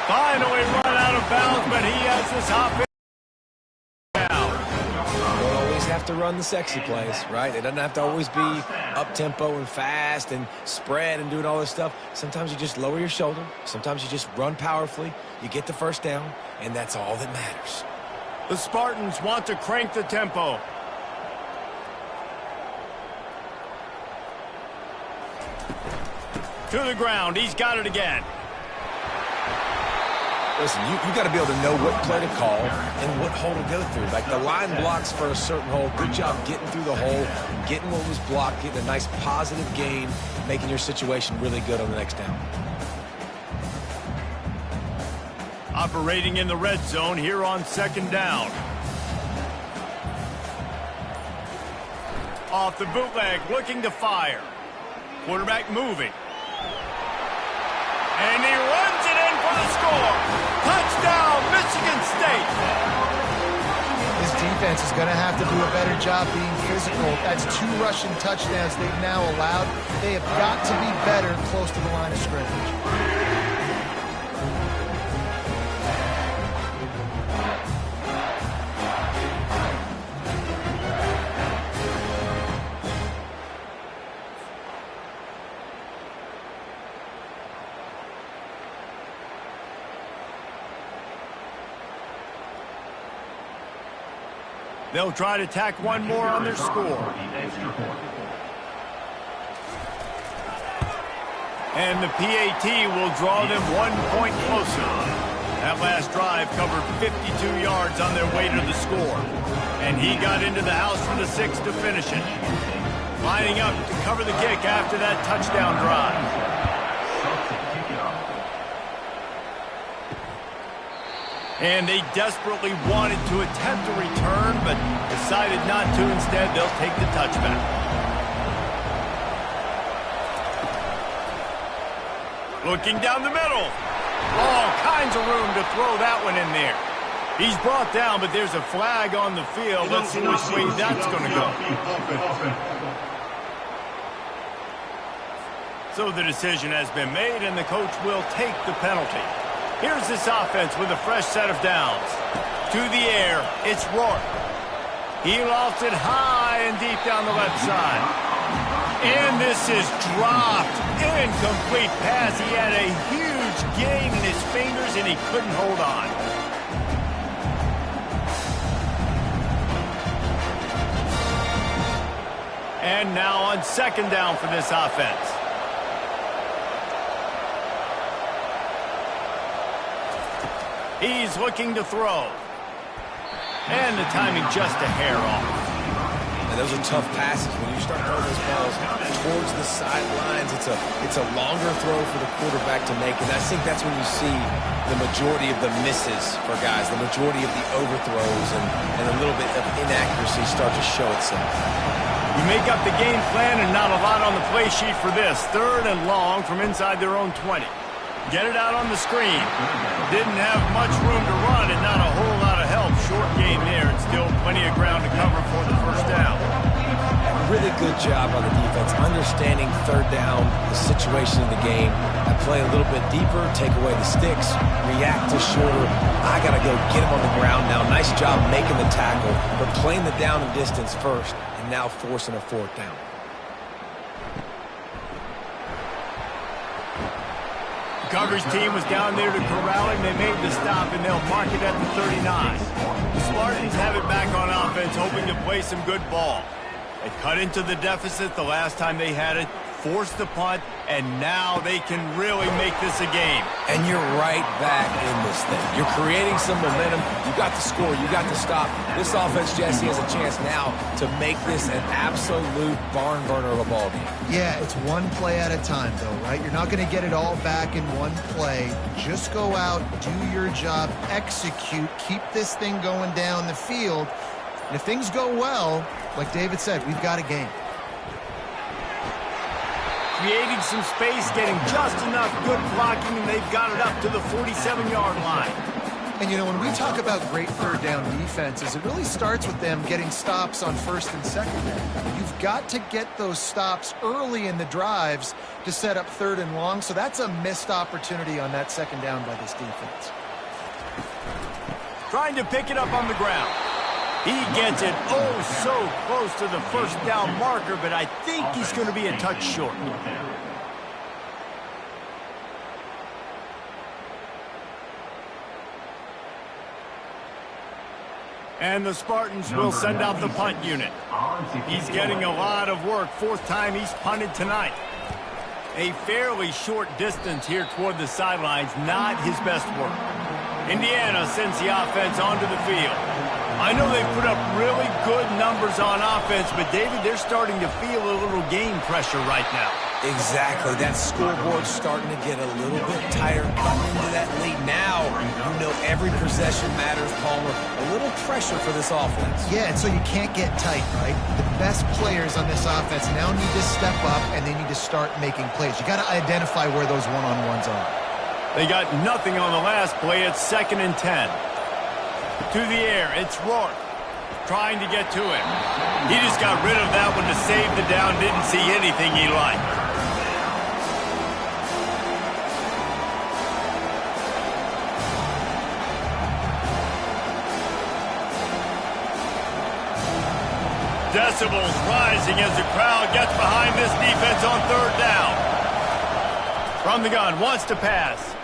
Finally run out of bounds, but he has this offense down. You don't always have to run the sexy plays, right? It doesn't have to always be up-tempo and fast and spread and doing all this stuff. Sometimes you just lower your shoulder. Sometimes you just run powerfully. You get the first down, and that's all that matters. The Spartans want to crank the tempo. To the ground. He's got it again. Listen, you got to be able to know what play to call and what hole to go through. Like the line blocks for a certain hole. Good job getting through the hole, getting what was blocked, getting a nice positive gain, making your situation really good on the next down. Operating in the red zone here on second down. Off the bootleg, looking to fire. Quarterback moving. And he runs it in for the score. Touchdown, Michigan State. This defense is going to have to do a better job being physical. That's 2 rushing touchdowns they've now allowed. They have got to be better close to the line of scrimmage. They'll try to tack one more on their score. And the PAT will draw them 1 point closer. That last drive covered 52 yards on their way to the score. And he got into the house for the 6 to finish it. Lining up to cover the kick after that touchdown drive. And they desperately wanted to attempt a return, but decided not to. Instead, they'll take the touchback. Looking down the middle. All kinds of room to throw that one in there. He's brought down, but there's a flag on the field. Let's see which way that's going to go. So the decision has been made, and the coach will take the penalty. Here's this offense with a fresh set of downs. To the air, it's Rourke. He lost it high and deep down the left side. And this is dropped. Incomplete pass. He had a huge gain in his fingers, and he couldn't hold on. And now on second down for this offense. He's looking to throw. And the timing just a hair off. And those are tough passes. When you start throwing those balls towards the sidelines, it's a longer throw for the quarterback to make. And I think that's when you see the majority of the misses for guys, the majority of the overthrows and a little bit of inaccuracy start to show itself. You make up the game plan and not a lot on the play sheet for this. 3rd and long from inside their own 20. Get it out on the screen. Didn't have much room to run and not a whole lot of help. Short game there and still plenty of ground to cover for the first down. Really good job on the defense, understanding 3rd down, the situation of the game. I play a little bit deeper, take away the sticks, react to shorter. I got to go get him on the ground now. Nice job making the tackle, but playing the down and distance first and now forcing a 4th down. Coverage team was down there to corral him. They made the stop, and they'll mark it at the 39. The Spartans have it back on offense, hoping to play some good ball. They cut into the deficit the last time they had it, forced the punt, and now they can really make this a game. And you're right back in this thing. You're creating some momentum. You got the score. You got the stop. This offense, Jesse, has a chance now to make this an absolute barn burner of a ball game. Yeah, it's one play at a time, though, right? You're not going to get it all back in one play. Just go out, do your job, execute, keep this thing going down the field. And if things go well, like David said, we've got a game. creating some space, getting just enough good blocking, and they've got it up to the 47-yard line. And, you know, when we talk about great third down defenses, it really starts with them getting stops on first and second down. You've got to get those stops early in the drives to set up third and long, so that's a missed opportunity on that second down by this defense. Trying to pick it up on the ground. He gets it oh so close to the first down marker, but I think he's going to be a touch short. And the Spartans will send out the punt unit. He's getting a lot of work. Fourth time he's punted tonight. A fairly short distance here toward the sidelines, not his best work. Indiana sends the offense onto the field. I know they've put up really good numbers on offense, but, David, they're starting to feel a little game pressure right now. Exactly. That scoreboard's starting to get a little bit tighter coming into that lead. Now, you know every possession matters, Palmer. A little pressure for this offense. Yeah, and so you can't get tight, right? The best players on this offense now need to step up, and they need to start making plays. You got to identify where those one-on-ones are. They got nothing on the last play. It's 2nd and 10. To the air, it's Rourke trying to get to him. He just got rid of that one to save the down. Didn't see anything he liked. Decibels rising as the crowd gets behind this defense on third down. From the gun, wants to pass.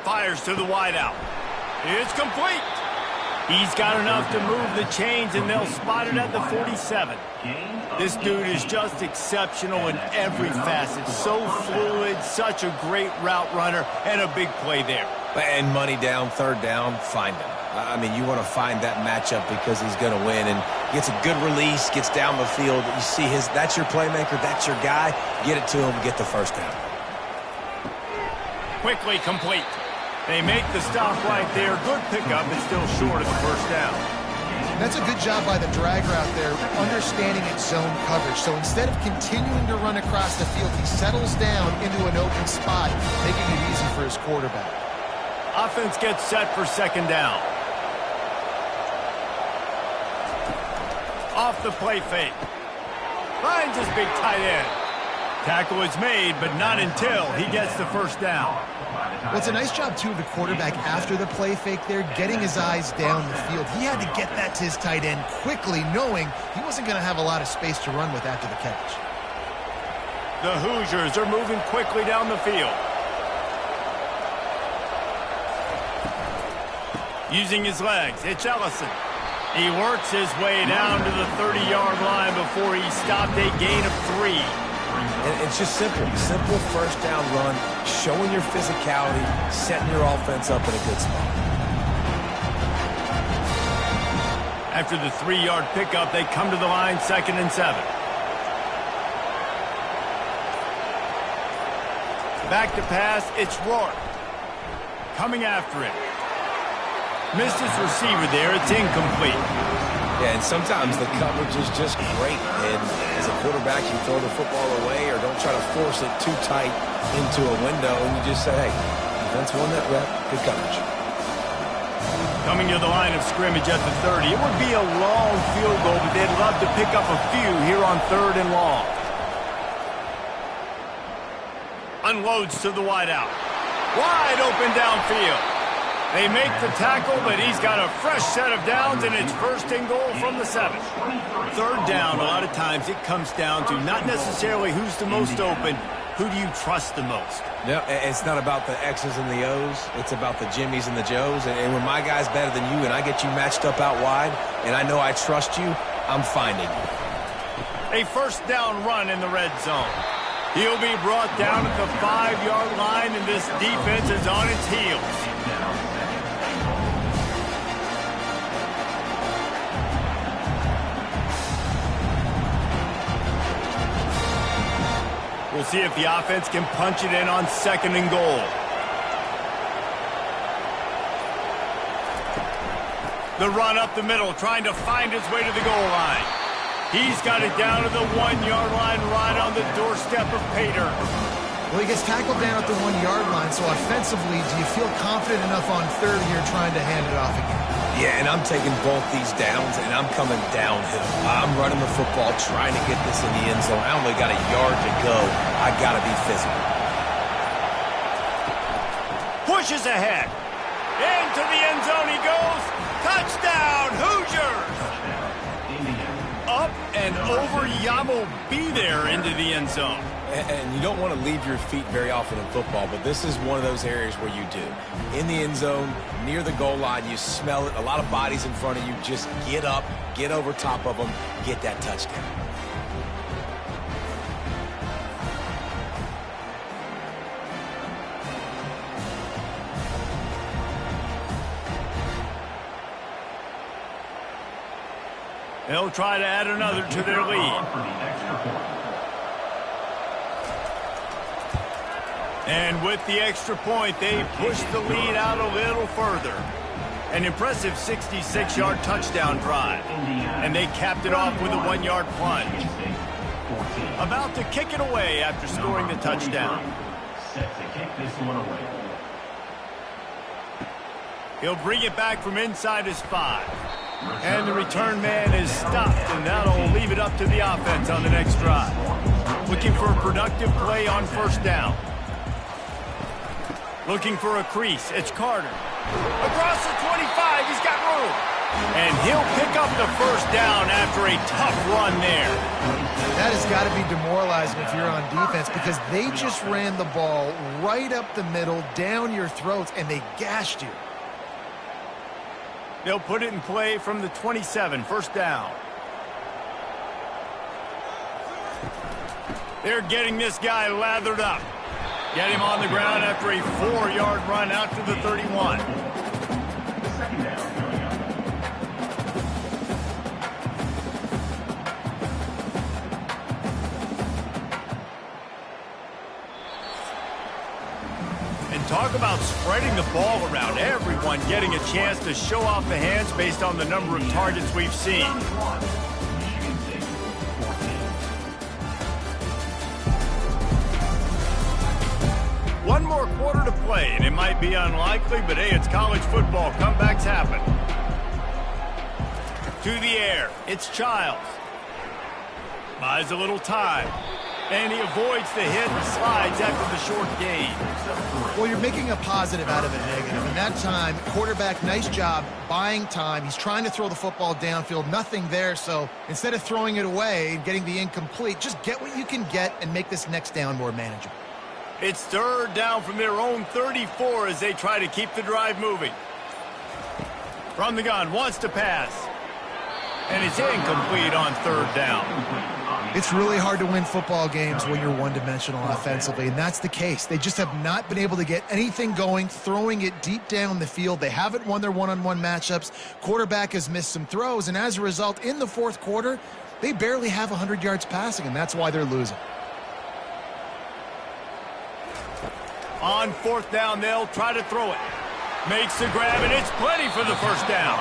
Fires to the wideout. It's complete. He's got enough to move the chains, and they'll spot it at the 47. This dude is just exceptional in every facet. So fluid, such a great route runner, and a big play there. And money down, third down, find him. I mean, you want to find that matchup because he's going to win, and gets a good release, gets down the field. You see that's your playmaker, that's your guy. Get it to him, get the first down. Quickly complete. They make the stop right there. Good pickup, but still short of the first down. That's a good job by the drag route there, understanding its zone coverage. So instead of continuing to run across the field, he settles down into an open spot, making it easy for his quarterback. Offense gets set for 2nd down. Off the play fake. Finds his big tight end. Tackle is made, but not until he gets the first down. Well, it's a nice job, too, of the quarterback after the play fake there, getting his eyes down the field. He had to get that to his tight end quickly, knowing he wasn't going to have a lot of space to run with after the catch. The Hoosiers are moving quickly down the field. Using his legs, it's Ellison. He works his way down to the 30-yard line before he stopped a gain of 3. And it's just simple first down run, showing your physicality, setting your offense up in a good spot. After the 3-yard pickup, they come to the line 2nd and 7. Back to pass, it's Rourke. Coming after it. Missed his receiver there, it's incomplete. Yeah, and sometimes the coverage is just great. And as a quarterback, you throw the football away or don't try to force it too tight into a window. And you just say, hey, defense won that rep. Good coverage. Coming to the line of scrimmage at the 30. It would be a long field goal, but they'd love to pick up a few here on 3rd and long. Unloads to the wideout. Wide open downfield. They make the tackle, but he's got a fresh set of downs, and it's 1st and goal from the 7. 3rd down, a lot of times it comes down to not necessarily who's the most open, who do you trust the most? Yeah, it's not about the X's and the O's. It's about the Jimmies and the Joes. And when my guy's better than you and I get you matched up out wide, and I know I trust you, I'm finding you. A 1st down run in the red zone. He'll be brought down at the 5-yard line, and this defense is on its heels. We'll see if the offense can punch it in on 2nd and goal. The run up the middle, trying to find his way to the goal line. He's got it down to the 1-yard line right on the doorstep of pay dirt. Well, he gets tackled down at the 1-yard line, so offensively, do you feel confident enough on third here trying to hand it off again? Yeah, and I'm taking both these downs, and I'm coming downhill. I'm running the football, trying to get this in the end zone. I only got a yard to go. I got to be physical. Pushes ahead. Into the end zone he goes. Touchdown, Hoosiers! Up and over, Yamo be there into the end zone. And you don't want to leave your feet very often in football, but this is one of those areas where you do. In the end zone, near the goal line, you smell it. A lot of bodies in front of you. Just get up, get over top of them, get that touchdown. They'll try to add another to their lead. And with the extra point, they push the lead out a little further. An impressive 66-yard touchdown drive. And they capped it off with a 1-yard plunge. About to kick it away after scoring the touchdown. Set to kick this one away. He'll bring it back from inside his 5. And the return man is stopped, and that'll leave it up to the offense on the next drive. Looking for a productive play on first down. Looking for a crease. It's Carter. Across the 25, he's got room. And he'll pick up the first down after a tough run there. That has got to be demoralizing if you're on defense because they just ran the ball right up the middle, down your throats, and they gashed you. They'll put it in play from the 27, first down. They're getting this guy lathered up. Get him on the ground after a 4-yard run out to the 31. Second down coming up. And talk about spreading the ball around. Everyone getting a chance to show off the hands based on the number of targets we've seen. Michigan State, 14. One more quarter to play, and it might be unlikely, but hey, it's college football. Comebacks happen. To the air, it's Childs. Buys a little time, and he avoids the hit and slides after the short gain. Well, you're making a positive out of a negative. And that time, quarterback, nice job buying time. He's trying to throw the football downfield. Nothing there, so instead of throwing it away and getting the incomplete, just get what you can get and make this next down more manageable. It's third down from their own 34 as they try to keep the drive moving. From the gun, wants to pass. And it's incomplete on third down. It's really hard to win football games when you're one-dimensional offensively, and that's the case. They just have not been able to get anything going, throwing it deep down the field. They haven't won their one-on-one matchups. Quarterback has missed some throws, and as a result, in the fourth quarter, they barely have 100 yards passing, and that's why they're losing. On fourth down, they'll try to throw it. Makes the grab, and it's plenty for the first down.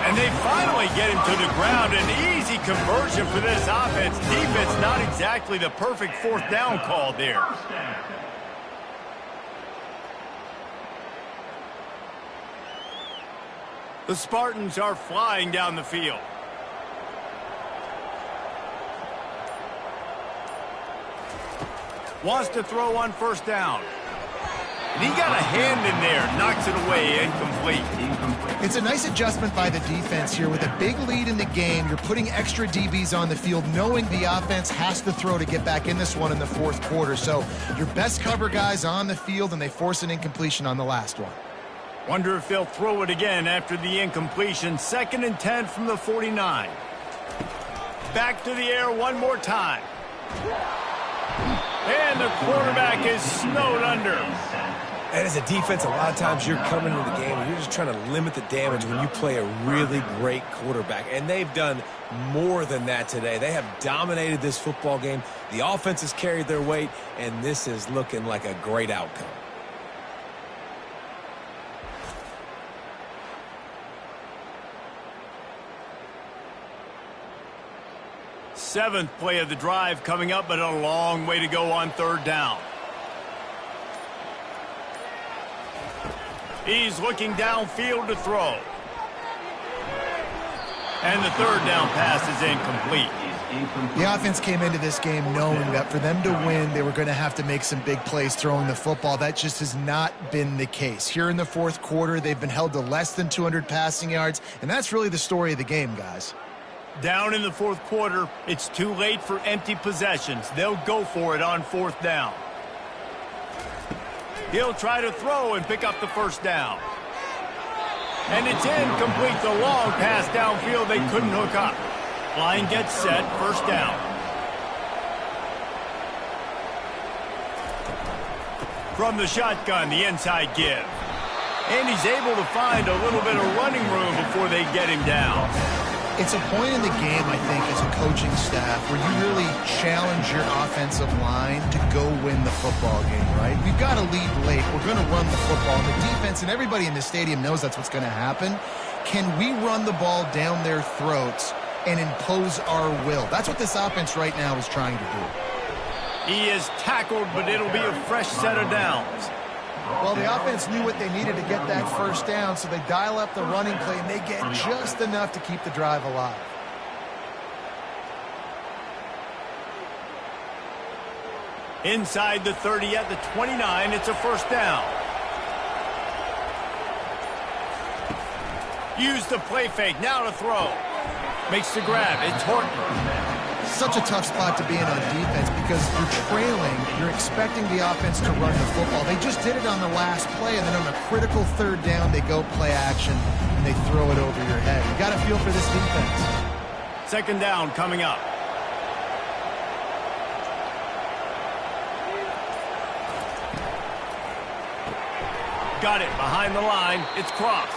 And they finally get him to the ground. An easy conversion for this offense. Defense not exactly the perfect fourth down call there. The Spartans are flying down the field. Wants to throw on first down. And he got a hand in there, knocks it away, incomplete. It's a nice adjustment by the defense here. With a big lead in the game, you're putting extra DBs on the field, knowing the offense has to throw to get back in this one in the fourth quarter. So your best cover guys on the field, and they force an incompletion on the last one. Wonder if they'll throw it again after the incompletion. 2nd and 10 from the 49. Back to the air one more time. And the quarterback is snowed under. And as a defense, a lot of times you're coming into the game and you're just trying to limit the damage when you play a really great quarterback. And they've done more than that today. They have dominated this football game. The offense has carried their weight, and this is looking like a great outcome. 7th play of the drive coming up, but a long way to go on 3rd down. He's looking downfield to throw. And the 3rd down pass is incomplete. The offense came into this game knowing that for them to win, they were going to have to make some big plays throwing the football. That just has not been the case. Here in the 4th quarter, they've been held to less than 200 passing yards, and that's really the story of the game, guys. Down in the 4th quarter, it's too late for empty possessions. They'll go for it on 4th down. He'll try to throw and pick up the 1st down. And it's incomplete. The long pass downfield they couldn't hook up. Line gets set, 1st down. From the shotgun, the inside give. And he's able to find a little bit of running room before they get him down. It's a point in the game, I think, as a coaching staff where you really challenge your offensive line to go win the football game, right? We've got to lead late. We're going to run the football. And the defense and everybody in the stadium knows that's what's going to happen. Can we run the ball down their throats and impose our will? That's what this offense right now is trying to do. He is tackled, but it'll be a fresh set of downs. Well, the offense knew what they needed to get that 1st down, so they dial up the running play, and they get just enough to keep the drive alive. Inside the 30 at the 29, it's a 1st down. Use the play fake, now to throw. Makes the grab, it's Horton. Such a tough spot to be in on defense because you're trailing, you're expecting the offense to run the football. They just did it on the last play, and then on a critical 3rd down, they go play action, and they throw it over your head. You got to feel for this defense. 2nd down coming up. Got it behind the line. It's Cross.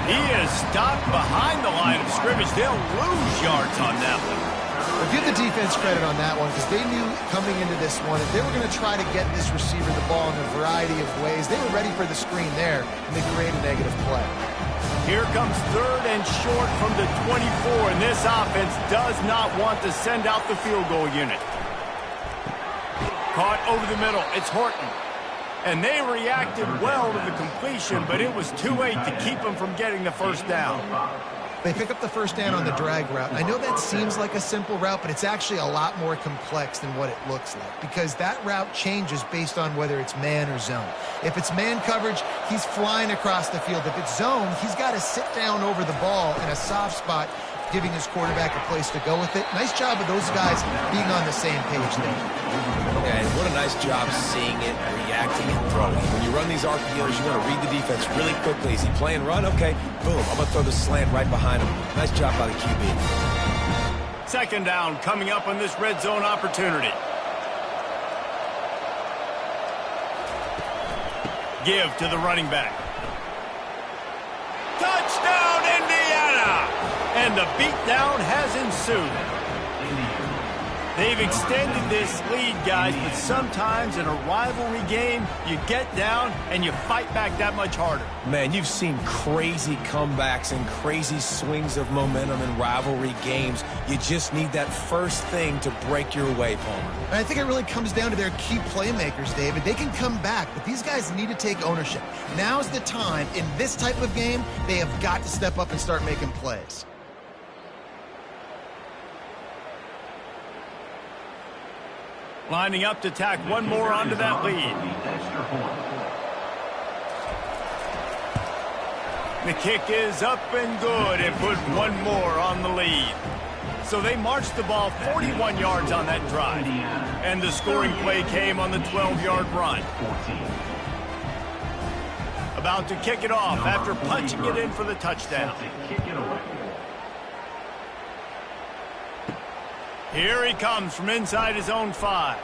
He is stopped behind the line of scrimmage. They'll lose yards on that one. Well, give the defense credit on that one because they knew coming into this one that they were going to try to get this receiver the ball in a variety of ways. They were ready for the screen there, and they created a negative play. Here comes 3rd and short from the 24, and this offense does not want to send out the field goal unit. Caught over the middle. It's Horton. And they reacted well to the completion, but it was too late to keep them from getting the 1st down. They pick up the 1st down on the drag route. I know that seems like a simple route, but it's actually a lot more complex than what it looks like because that route changes based on whether it's man or zone. If it's man coverage, he's flying across the field. If it's zone, he's got to sit down over the ball in a soft spot, giving his quarterback a place to go with it. Nice job of those guys being on the same page there. Yeah, and what a nice job seeing it, reacting, and throwing. When you run these RPOs, you want to read the defense really quickly. Is he playing run? Okay, boom, I'm going to throw the slant right behind him. Nice job by the QB. 2nd down coming up on this red zone opportunity. Give to the running back. Touchdown, Indiana! And the beatdown has ensued. They've extended this lead, guys, but sometimes in a rivalry game, you get down and you fight back that much harder. Man, you've seen crazy comebacks and crazy swings of momentum in rivalry games. You just need that first thing to break your way, Palmer. And I think it really comes down to their key playmakers, David. They can come back, but these guys need to take ownership. Now's the time. In this type of game, they have got to step up and start making plays. Lining up to tack one more onto that lead. The kick is up and good and put one more on the lead. So they marched the ball 41 yards on that drive. And the scoring play came on the 12-yard run. About to kick it off after punching it in for the touchdown. Here he comes from inside his own 5.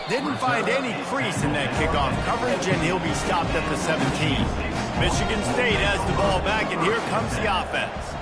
Didn't find any crease in that kickoff coverage, and he'll be stopped at the 17. Michigan State has the ball back, and here comes the offense.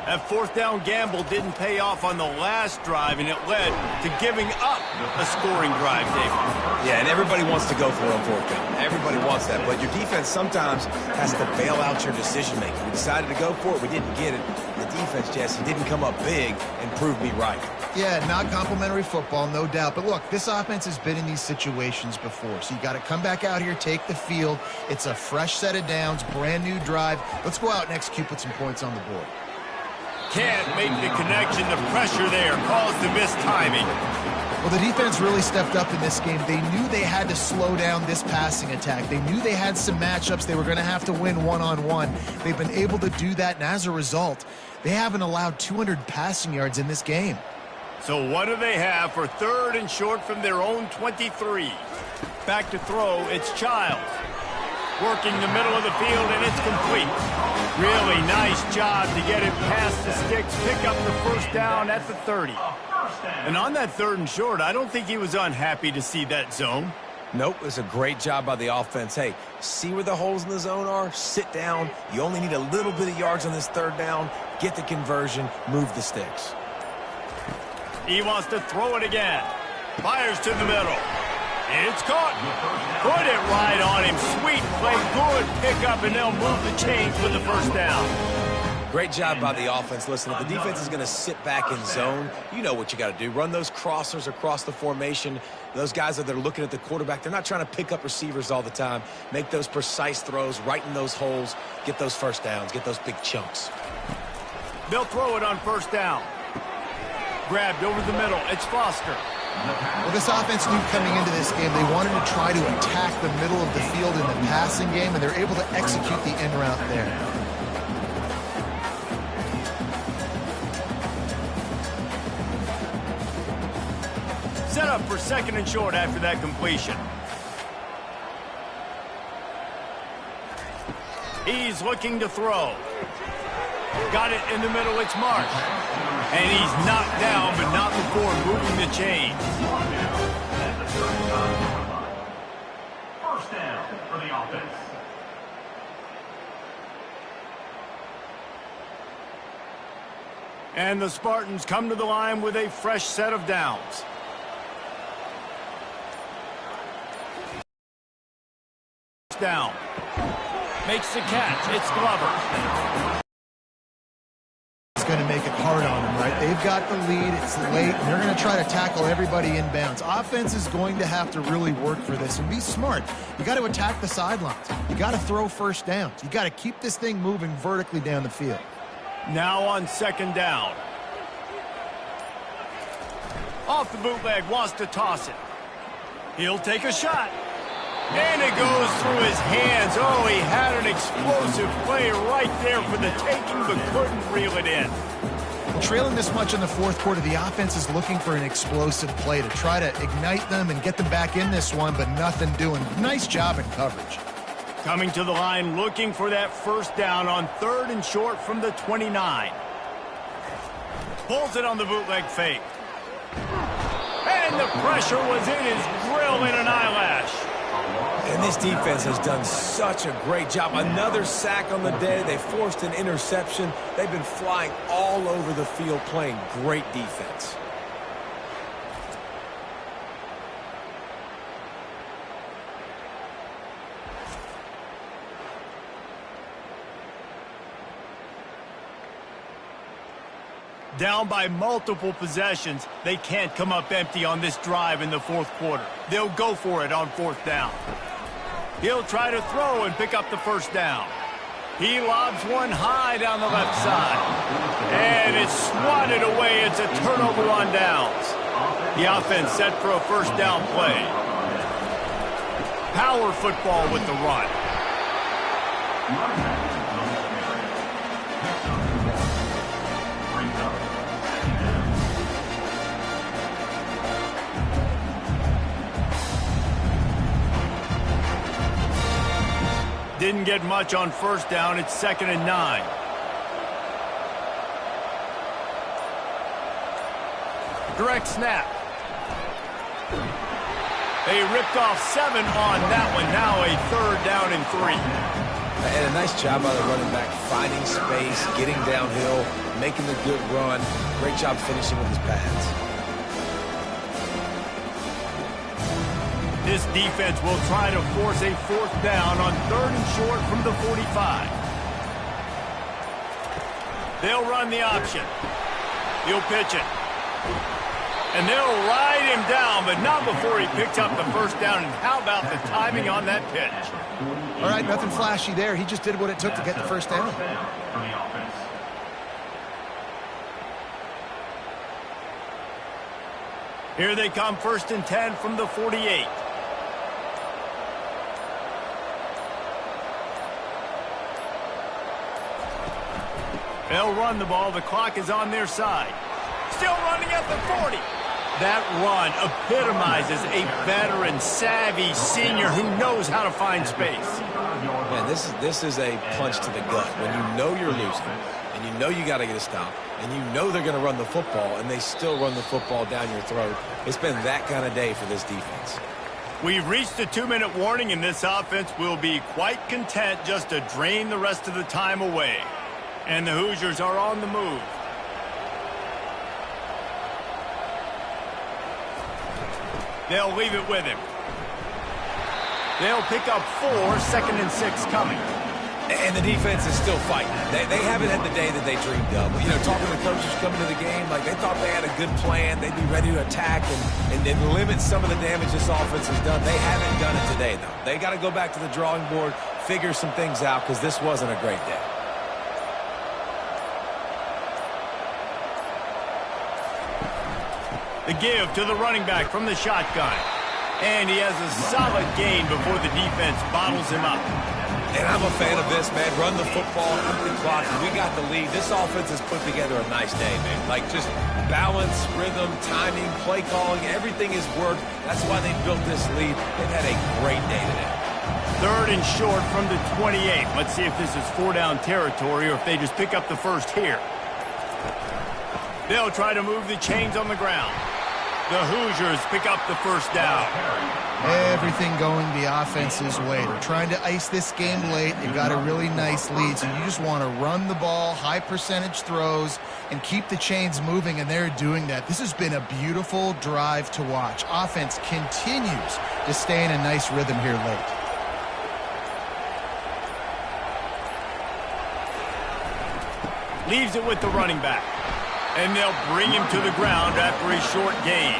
That 4th down gamble didn't pay off on the last drive, and it led to giving up a scoring drive, David. Yeah, and everybody wants to go for it on 4th down. Everybody wants that, but your defense sometimes has to bail out your decision-making. We decided to go for it. We didn't get it. The defense, Jesse, didn't come up big and prove me right. Yeah, not complimentary football, no doubt. But look, this offense has been in these situations before. So you got to come back out here, take the field. It's a fresh set of downs, brand new drive. Let's go out and execute, put some points on the board. Can't make the connection. The pressure there caused the missed timing. Well, the defense really stepped up in this game. They knew they had to slow down this passing attack. They knew they had some matchups they were going to have to win one-on-one. They've been able to do that, and as a result, they haven't allowed 200 passing yards in this game. So what do they have for 3rd and short from their own 23? Back to throw, it's Childs. Working the middle of the field, and it's complete. Really nice job to get it past the sticks, pick up the first down at the 30. And on that 3rd and short, I don't think he was unhappy to see that zone. Nope, it was a great job by the offense. Hey, see where the holes in the zone are? Sit down. You only need a little bit of yards on this 3rd down. Get the conversion, move the sticks. He wants to throw it again. Fires to the middle. It's caught. Put it right on him. Sweet play. Good pickup, and they'll move the chains with the first down. Great job by the offense. Listen, if the defense is going to sit back in zone, you know what you got to do. Run those crossers across the formation. Those guys that are looking at the quarterback, they're not trying to pick up receivers all the time. Make those precise throws right in those holes. Get those first downs. Get those big chunks. They'll throw it on first down. Grabbed over the middle. It's Foster. Well, this offense knew coming into this game they wanted to try to attack the middle of the field in the passing game, and they're able to execute the in route there. Set up for 2nd and short after that completion. He's looking to throw. Got it in the middle, it's March. And he's knocked down, but not before moving the chains. First down for the offense. And the Spartans come to the line with a fresh set of downs. Down. Makes the catch. It's Glover. It's going to make it hard on them, right? They've got the lead. It's late, and they're going to try to tackle everybody inbounds. Offense is going to have to really work for this and be smart. You got to attack the sidelines. You got to throw first downs. You got to keep this thing moving vertically down the field. Now on 2nd down. Off the bootleg, wants to toss it. He'll take a shot. And it goes through his hands. Oh, he had an explosive play right there for the taking, but couldn't reel it in. Trailing this much in the 4th quarter, the offense is looking for an explosive play to try to ignite them and get them back in this one, but nothing doing. Nice job in coverage. Coming to the line, looking for that first down on 3rd and short from the 29. Pulls it on the bootleg fake. And the pressure was in his grill in an eyelash. And this defense has done such a great job. Another sack on the day. They forced an interception. They've been flying all over the field playing great defense. Down by multiple possessions, they can't come up empty on this drive in the 4th quarter. They'll go for it on 4th down. He'll try to throw and pick up the first down. He lobs one high down the left side. And it's swatted away. It's a turnover on downs. The offense set for a first down play. Power football with the run. Didn't get much on first down. It's 2nd and 9. Direct snap. They ripped off 7 on that one. Now a 3rd down and 3. And a nice job by the running back, finding space, getting downhill, making the good run. Great job finishing with his pads. This defense will try to force a 4th down on 3rd and short from the 45. They'll run the option. He'll pitch it. And they'll ride him down, but not before he picks up the first down. And how about the timing on that pitch? All right, nothing flashy there. He just did what it took to get the first down. Here they come, 1st and 10 from the 48. They'll run the ball. The clock is on their side. Still running at the 40. That run epitomizes a veteran, savvy senior who knows how to find space. Man, this is a punch to the gut. When you know you're losing, and you know you got to get a stop, and you know they're going to run the football, and they still run the football down your throat. It's been that kind of day for this defense. We've reached the 2-minute warning, and this offense will be quite content just to drain the rest of the time away. And the Hoosiers are on the move. They'll leave it with him. They'll pick up 4, 2nd and 6 coming. And the defense is still fighting. They haven't had the day that they dreamed of. You know, talking to the coaches coming to the game, like they thought they had a good plan. They'd be ready to attack and limit some of the damage this offense has done. They haven't done it today, though. They got to go back to the drawing board, figure some things out, because this wasn't a great day. The give to the running back from the shotgun. And he has a solid gain before the defense bottles him up. And I'm a fan of this, man. Run the football, keep the clock. We got the lead. This offense has put together a nice day, man. Like just balance, rhythm, timing, play calling, everything has worked. That's why they built this lead. They've had a great day today. 3rd and short from the 28. Let's see if this is 4-down territory or if they just pick up the first here. They'll try to move the chains on the ground. The Hoosiers pick up the first down. Everything going the offense's way. They're trying to ice this game late. They've got a really nice lead, so you just want to run the ball, high percentage throws, and keep the chains moving, and they're doing that. This has been a beautiful drive to watch. Offense continues to stay in a nice rhythm here late. Leaves it with the running back. And they'll bring him to the ground after a short gain.